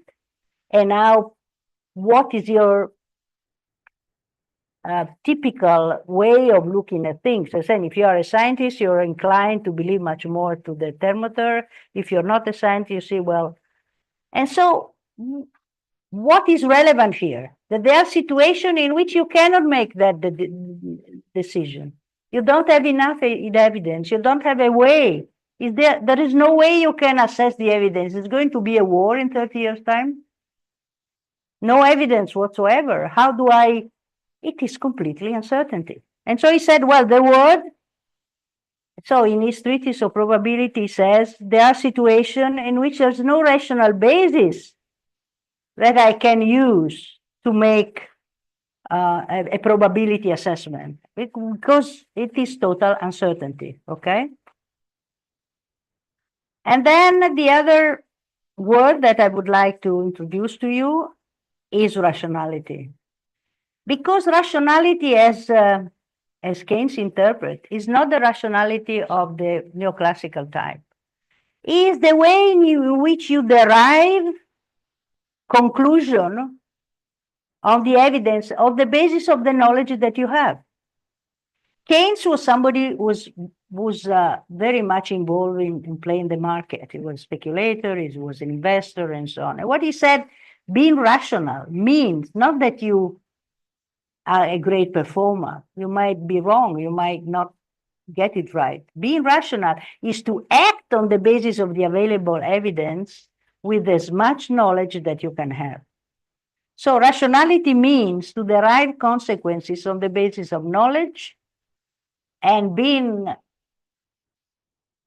and how what is your typical way of looking at things. I said, if you are a scientist, you're inclined to believe much more to the thermometer. If you're not a scientist, you say, well, and so what is relevant here? That there are situations in which you cannot make that decision. You don't have enough evidence. You don't have a way. There is no way you can assess the evidence. It's going to be a war in 30 years' time. No evidence whatsoever. How do I? It is completely uncertainty. And so he said, well, the word, so in his treatise of probability, he says, there are situations in which there's no rational basis that I can use to make a probability assessment, because it is total uncertainty, okay? And then the other word that I would like to introduce to you is rationality. Because rationality, as Keynes interprets, is not the rationality of the neoclassical type. It is the way in which you derive conclusion on the evidence of the basis of the knowledge that you have. Keynes was somebody who was very much involved in playing the market. He was a speculator, he was an investor, and so on. And what he said, being rational means not that you are a great performer. You might be wrong. You might not get it right. Being rational is to act on the basis of the available evidence with as much knowledge that you can have. So rationality means to derive consequences on the basis of knowledge and being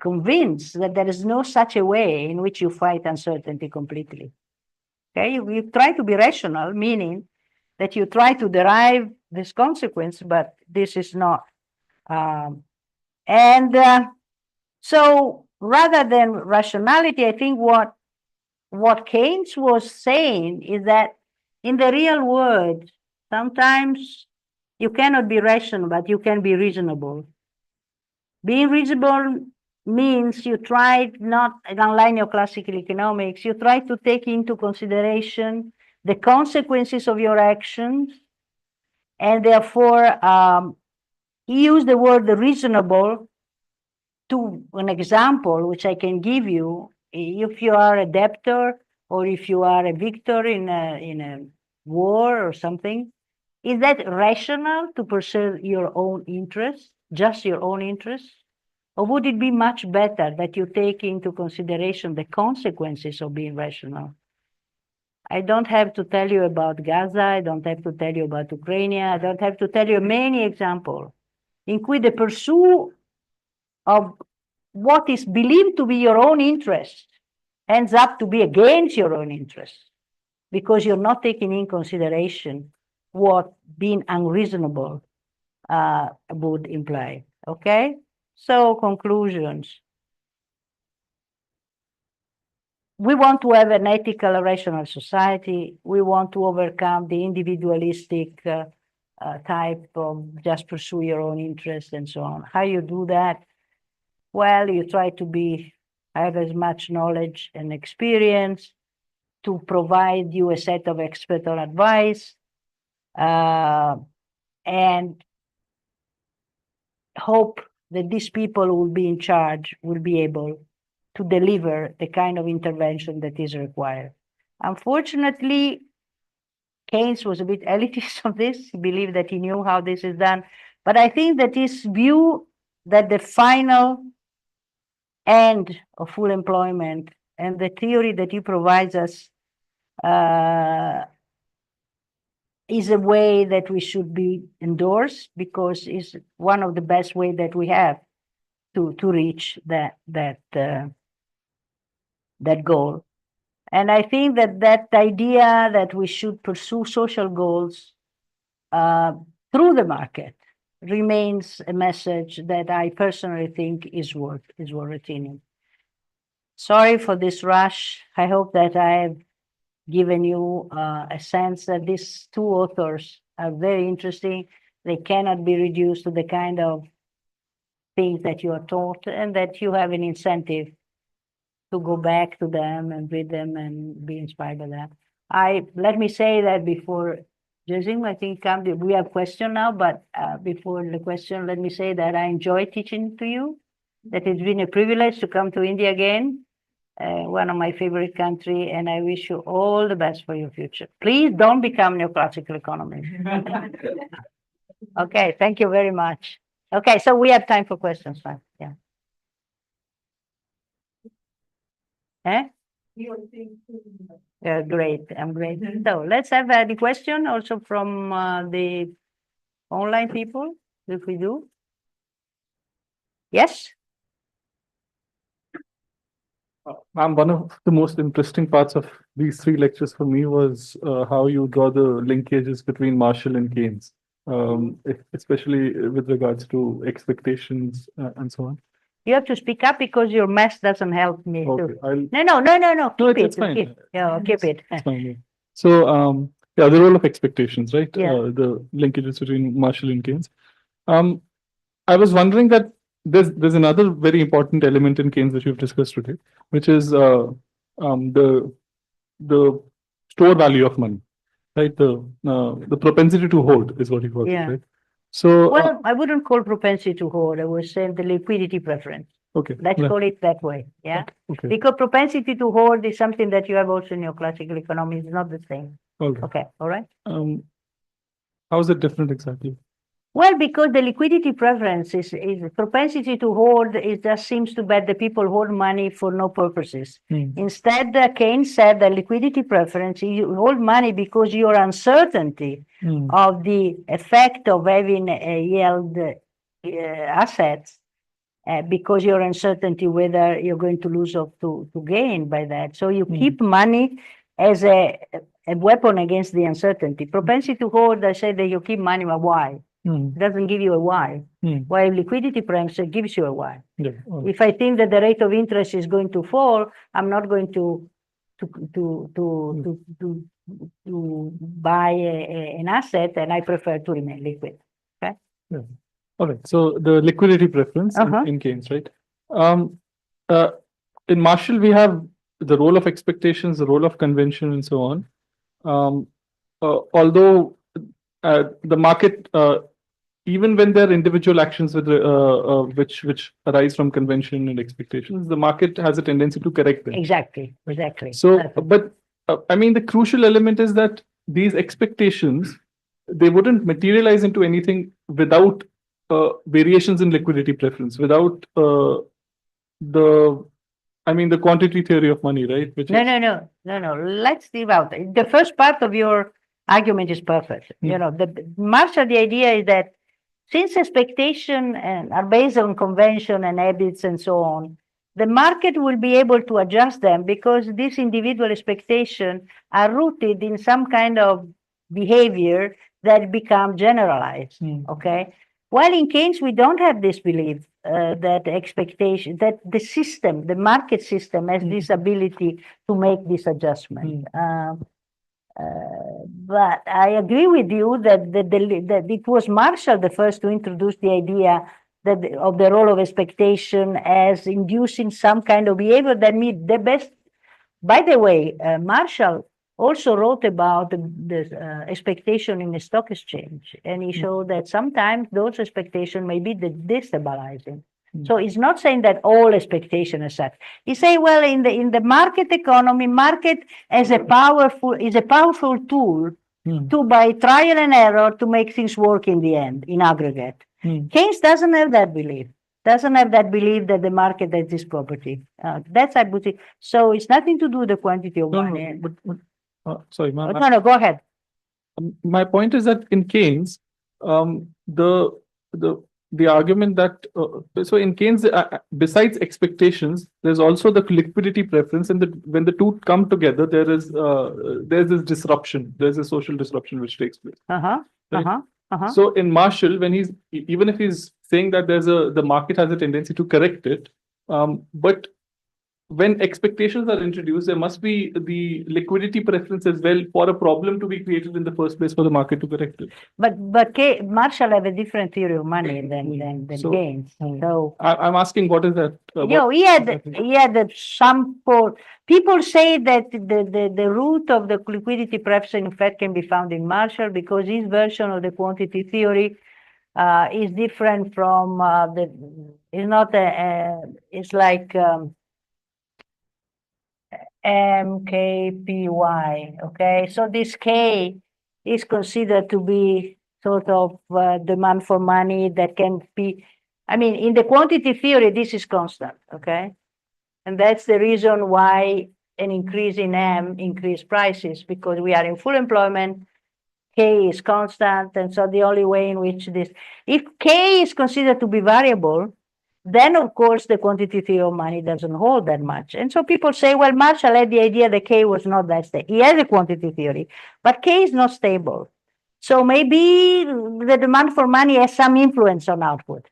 convinced that there is no such a way in which you fight uncertainty completely. Okay, you try to be rational, meaning that you try to derive this consequence, but this is not. So rather than rationality, I think what Keynes was saying is that in the real world, sometimes you cannot be rational, but you can be reasonable. Being reasonable means you try not, unlike your classical economics, you try to take into consideration the consequences of your actions, and therefore he used the word reasonable to an example which I can give you. If you are a debtor or if you are a victor in a war or something, is that rational to pursue your own interests, just your own interests? Or would it be much better that you take into consideration the consequences of being rational? I don't have to tell you about Gaza, I don't have to tell you about Ukraine, I don't have to tell you many examples in which the pursuit of what is believed to be your own interest ends up to be against your own interest because you're not taking in consideration what being unreasonable would imply. Okay? So, conclusions. We want to have an ethical, rational society. We want to overcome the individualistic type of just pursue your own interest and so on. How you do that? Well, you try to have as much knowledge and experience to provide you a set of expert advice and hope that these people who will be in charge will be able to deliver the kind of intervention that is required. Unfortunately, Keynes was a bit elitist of this. He believed that he knew how this is done. But I think that his view that the final end of full employment and the theory that he provides us is a way that we should be endorsed because it's one of the best ways that we have to reach that goal. And I think that idea that we should pursue social goals through the market remains a message that I personally think is worth retaining. Sorry for this rush. I hope that I have given you a sense that these two authors are very interesting. They cannot be reduced to the kind of things that you are taught, and that you have an incentive to go back to them and read them and be inspired by that. Let me say that before Jazim, I think we have question now, but before the question, let me say that I enjoy teaching to you, that it's been a privilege to come to India again, one of my favorite country, and I wish you all the best for your future. Please don't become neoclassical economist. Okay, thank you very much. Okay, so we have time for questions now. Yeah. Eh? Yeah, great. I'm great. So let's have the question also from the online people, if we do. Yes? One of the most interesting parts of these three lectures for me was how you draw the linkages between Marshall and Keynes, especially with regards to expectations and so on. You have to speak up because your mess doesn't help me. Okay, No. Keep it's fine. Keep it. It's fine. Yeah. So, yeah, the role of expectations, right? Yeah. The linkages between Marshall and Keynes. I was wondering that there's another very important element in Keynes that we've discussed today, which is the store value of money, right? The propensity to hold is what he calls it, Yeah. right? So, Well, I wouldn't call propensity to hold. I would say the liquidity preference. okay, Let's yeah, call it that way. Yeah. okay, Because propensity to hold is something that you have also in your classical economy. It's not the same. okay. Okay. All right. How is it different exactly? Well, because the liquidity preference is propensity to hold, it just seems to bet that people hold money for no purposes. Instead, Keynes said that liquidity preference, you hold money because your uncertainty of the effect of having a yield assets, because your uncertainty whether you're going to lose or to gain by that. So you keep money as a weapon against the uncertainty. Propensity to hold, I say that you keep money, but why? Doesn't give you a why. While liquidity preference gives you a why. Yeah. If I think that the rate of interest is going to fall, I'm not going to buy an asset, and I prefer to remain liquid. Okay. Yeah. All right. So the liquidity preference in Keynes, right? In Marshall, we have the role of expectations, the role of convention, and so on. Although the market, even when there are individual actions with which arise from convention and expectations, the market has a tendency to correct them. Exactly. So, but I mean, the crucial element is that these expectations, they wouldn't materialize into anything without variations in liquidity preference, without the quantity theory of money, right? Which No. Let's leave out. The first part of your argument is perfect. You know, Marshall, the idea is that since expectation are based on convention and habits and so on, the market will be able to adjust them because these individual expectations are rooted in some kind of behavior that become generalized. Okay. While in Keynes, we don't have this belief that expectation, that the system, the market system has this ability to make this adjustment. But I agree with you that that it was Marshall the first to introduce the idea that of the role of expectation as inducing some kind of behavior that meet the best. By the way, Marshall also wrote about the expectation in the stock exchange, and he showed that sometimes those expectations may be destabilizing. So it's not saying that all expectation is such. He say, well, in the market economy, market is a powerful tool to by trial and error to make things work in the end, in aggregate. Keynes doesn't have that belief. Doesn't have that belief that the market has this property. That's I would say. So it's nothing to do with the quantity of money. Sorry, No, go ahead. My point is that in Keynes, the argument that so in Keynes, besides expectations, there's also the liquidity preference, and when the two come together, there's this disruption. There's a social disruption which takes place. So in Marshall, when even if he's saying that the market has a tendency to correct it, but when expectations are introduced, there must be the liquidity preference as well for a problem to be created in the first place for the market to correct it. But Marshall have a different theory of money than Keynes. So I'm asking, what is that? He had some people say that the root of the liquidity preference in fact can be found in Marshall because his version of the quantity theory is different from it's like MKPY. Okay, so this K is considered to be sort of demand for money that can be. I mean, in the quantity theory, this is constant. Okay, and that's the reason why an increase in M increase prices because we are in full employment. K is constant, and so the only way in which if K is considered to be variable, then of course the quantity theory of money doesn't hold that much. And so people say, well, Marshall had the idea that K was not that stable. He has a quantity theory, but K is not stable. So maybe the demand for money has some influence on output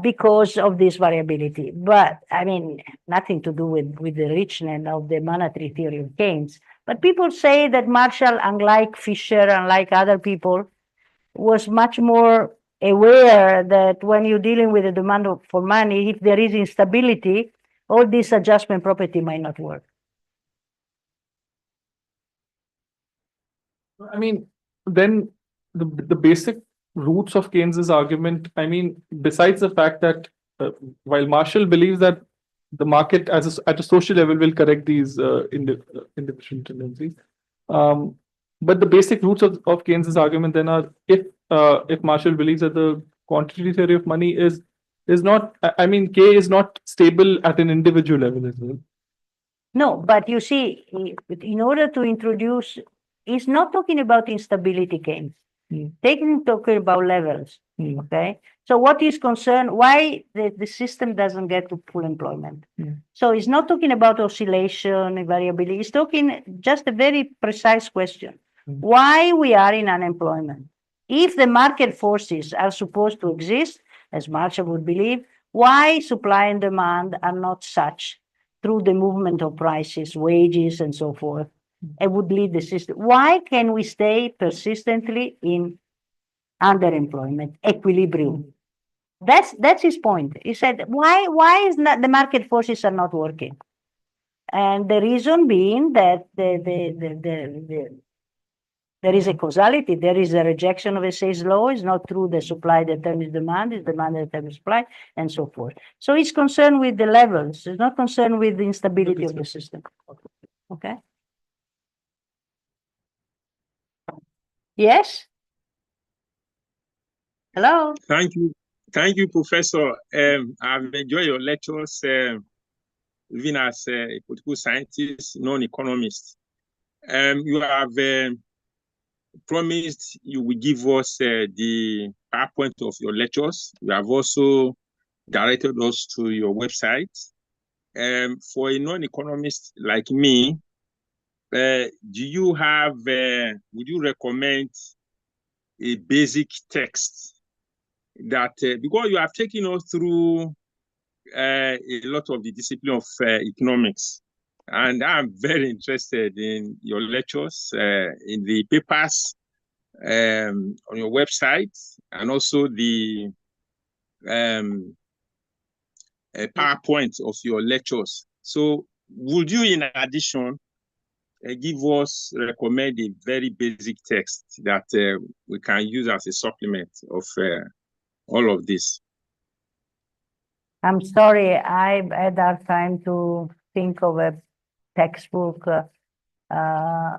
because of this variability. But I mean, nothing to do with the richness of the monetary theory of Keynes. But people say that Marshall, unlike Fisher, unlike other people, was much more aware that when you're dealing with the demand for money, if there is instability, all this adjustment property might not work. I mean, then the basic roots of Keynes's argument, I mean, besides the fact that while Marshall believes that the market at a social level will correct these individual tendencies, but the basic roots of Keynes's argument then are if if Marshall believes that the quantity theory of money is not, I mean, K is not stable at an individual level as well. No, but you see, in order to introduce, he's not talking about instability gains. Talking about levels. Okay. So what is concerned, why the system doesn't get to full employment? So he's not talking about oscillation, variability. He's talking just a very precise question. Why we are in unemployment? If the market forces are supposed to exist, as Marshall would believe, why supply and demand are not such through the movement of prices, wages, and so forth, and would lead the system. Why can we stay persistently in underemployment, equilibrium? That's his point. He said, why is not the market forces are not working? And the reason being that there is a causality, there is a rejection of Say's law. It's not true the supply determines demand, it's demand that determines supply, and so forth. So it's concerned with the levels, it's not concerned with the instability of the system. Okay? Yes? Hello? Thank you, Professor. I've enjoyed your lectures, even as a political scientist, non-economist. You have promised you will give us the PowerPoint of your lectures. You have also directed us to your website. For a non-economist like me, do you have, would you recommend a basic text that, because you have taken us through a lot of the discipline of economics, and I'm very interested in your lectures, in the papers on your website, and also the PowerPoint of your lectures. So would you, in addition, recommend a very basic text that we can use as a supplement of all of this? I'm sorry, I've had hard time to think of a textbook that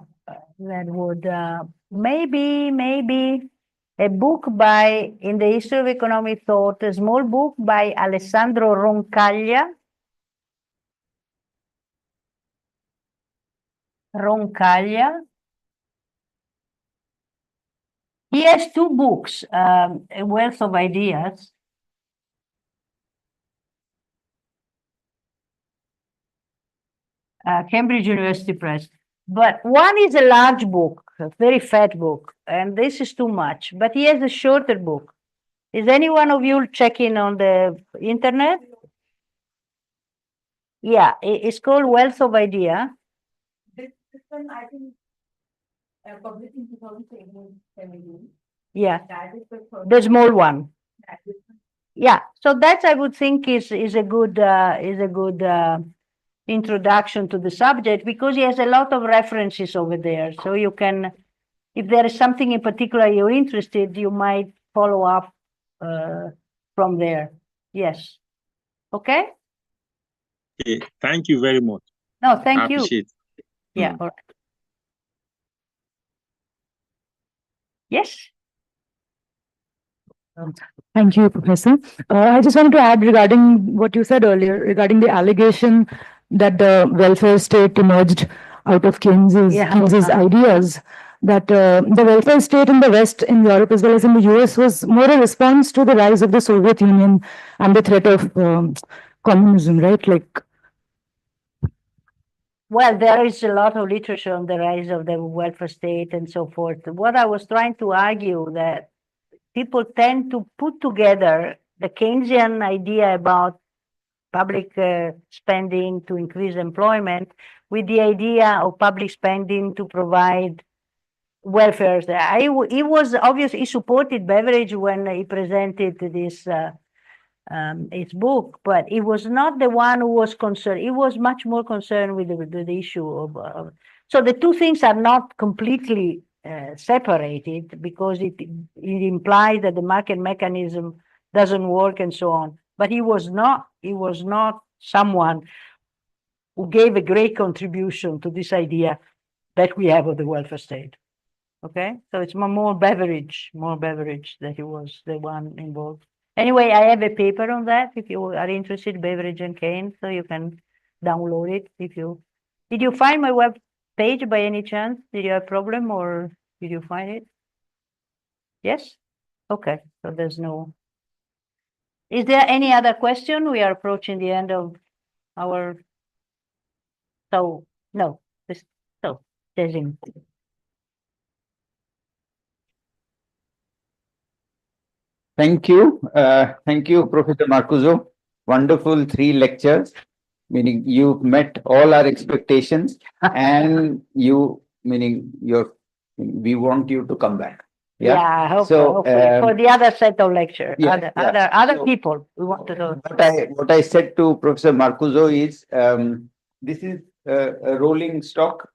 would maybe a book by, in the history of economic thought, a small book by Alessandro Roncaglia. He has two books, A Wealth of Ideas. Cambridge University Press. But one is a large book, a very fat book, and this is too much. But he has a shorter book. Is any one of you checking on the internet? Yeah, it's called Wealth of Idea. Yeah, the small one. Yeah, so that I would think is a good introduction to the subject, because he has a lot of references over there. So you can, if there is something in particular you're interested, you might follow up from there. Yes. Okay. Okay. Thank you very much. No, thank you. Appreciate it. Yeah. All right. Yes. Thank you, Professor. I just wanted to add regarding what you said earlier regarding the allegation that the welfare state emerged out of Keynes's ideas, that the welfare state in the West, in Europe as well as in the US, was more a response to the rise of the Soviet Union and the threat of communism, right? Like, well, there is a lot of literature on the rise of the welfare state and so forth. What I was trying to argue, that people tend to put together the Keynesian idea about public spending to increase employment with the idea of public spending to provide welfare. He was obviously, he supported Beveridge when he presented this his book, but he was not the one who was concerned. He was much more concerned with the issue of so the two things are not completely separated, because it implies that the market mechanism doesn't work and so on. But he was not someone who gave a great contribution to this idea that we have of the welfare state. Okay, so it's more beverage that he was the one involved. Anyway, I have a paper on that if you are interested, beverage and cane, so you can download it if you. Did you find my web page by any chance? Did you have a problem or did you find it? Yes? Okay, so there's no. Is there any other question? We are approaching the end of our. So, no, so, Desi. Thank you. Thank you, Professor Marcuzzo. Wonderful 3 lectures, meaning you've met all our expectations and we want you to come back. Yeah, I hope So, hopefully. For the other set of lecture, yeah, other So- people, we want to know. What I said to Professor Marcuzzo is, this is a rolling stock.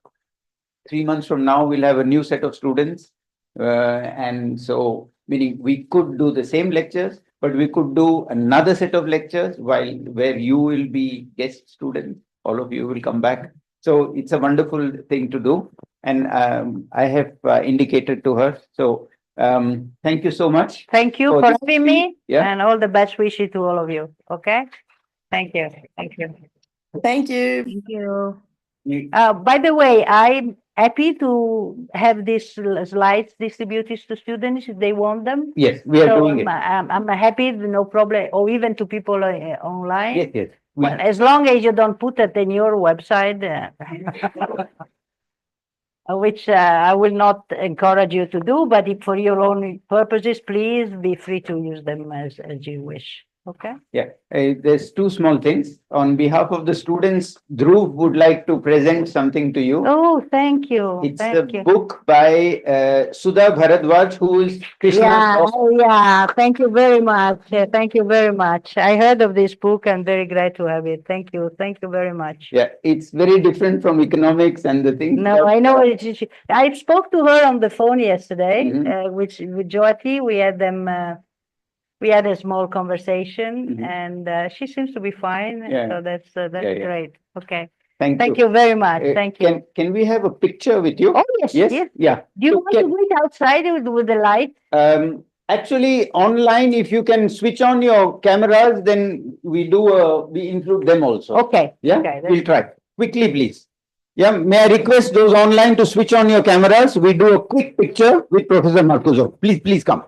3 months from now, we'll have a new set of students. And so, meaning we could do the same lectures, but we could do another set of lectures where you will be guest students. All of you will come back. So it's a wonderful thing to do. And I have indicated to her. So thank you so much. Thank you for for this having speech. me Yeah. and all the best wishes to all of you. Okay? Thank you. Thank you. Thank you. Thank you. You- By the way, I'm happy to have these slides distributed to students if they want them. Yes, we are So doing it. I'm happy, no problem, or even to people online. Yes, yes. Well, as long as you don't put it in your website, which I will not encourage you to do, but if for your own purposes, please be free to use them as you wish. Okay? Yeah, there's 2 small things. On behalf of the students, Dhruv would like to present something to you. Oh, thank you. It's Thank a you. book by Sudha Bharadwaj, who is Krishna's Yeah, prof. oh, yeah. Thank you very much. Thank you very much. I heard of this book. I'm very glad to have it. Thank you. Thank you very much. Yeah, it's very different from economics and the things. No, I know. I spoke to her on the phone yesterday, Mhm. with Jyoti. We had them. We had a small conversation, Mhm. and she seems to be fine. Yeah. So that's Yeah. great. Okay. Thank Thank you. you very much. Thank you. Can we have a picture with you? Oh yes, Yes, yes. yeah. Do you So want to do it outside with the light? Actually, online, if you can switch on your cameras, then we include them also. Okay. Yeah, Okay. we'll try. Quickly, please. Yeah, may I request those online to switch on your cameras? We do a quick picture with Professor Marcuzzo. Please come.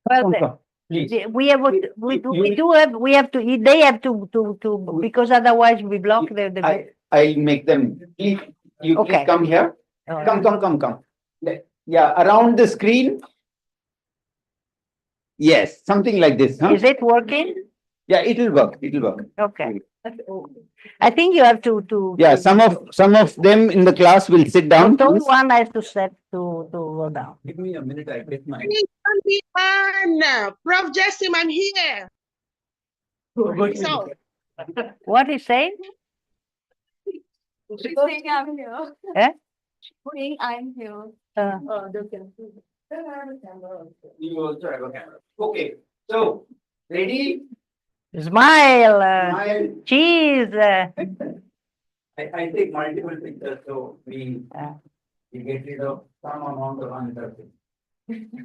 Well, Come, please. we have we have to they have to because otherwise we block the. I'll make them. Please, you Okay. please come here. Oh, Come. Yeah, around the screen. Yes, something like this, huh? Is it working? Yeah, it'll work. Okay. I think you have to. Yeah, some of them in the class will sit down. Told please. one has to set to go down. Give me a minute, I get my. Please come be on. Prof. Jessim, I'm here. So, What is saying? Saying I'm here. Eh? Saying I'm here. You also have a camera. Okay, so ready? Smile. Smile. Cheese. I take multiple pictures, so we get rid of some amount of uncertainty.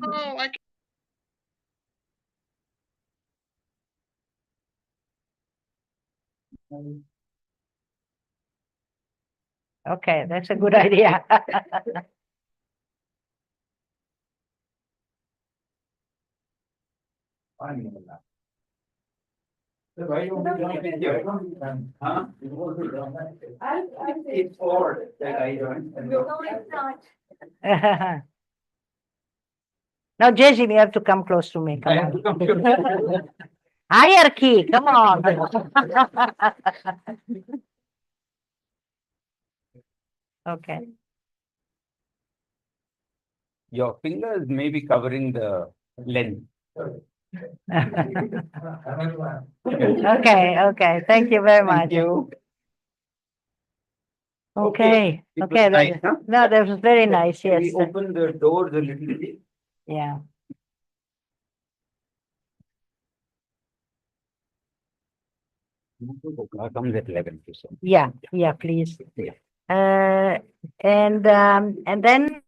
oh, I Okay, that's a good idea. Why you want to join with you? Huh? It's odd that I joined. No, it's not. Now, Jesse, you have to come close to me. I Come have to on. come to- Hierarchy, come on. Okay. Your fingers may be covering the lens. Okay. Thank you very much. Thank you. Okay. It was Okay. nice, huh? No, that was very nice. Can Yes. we open the doors a little bit? Yeah. Comes at 11. Yeah, please. Yeah. And then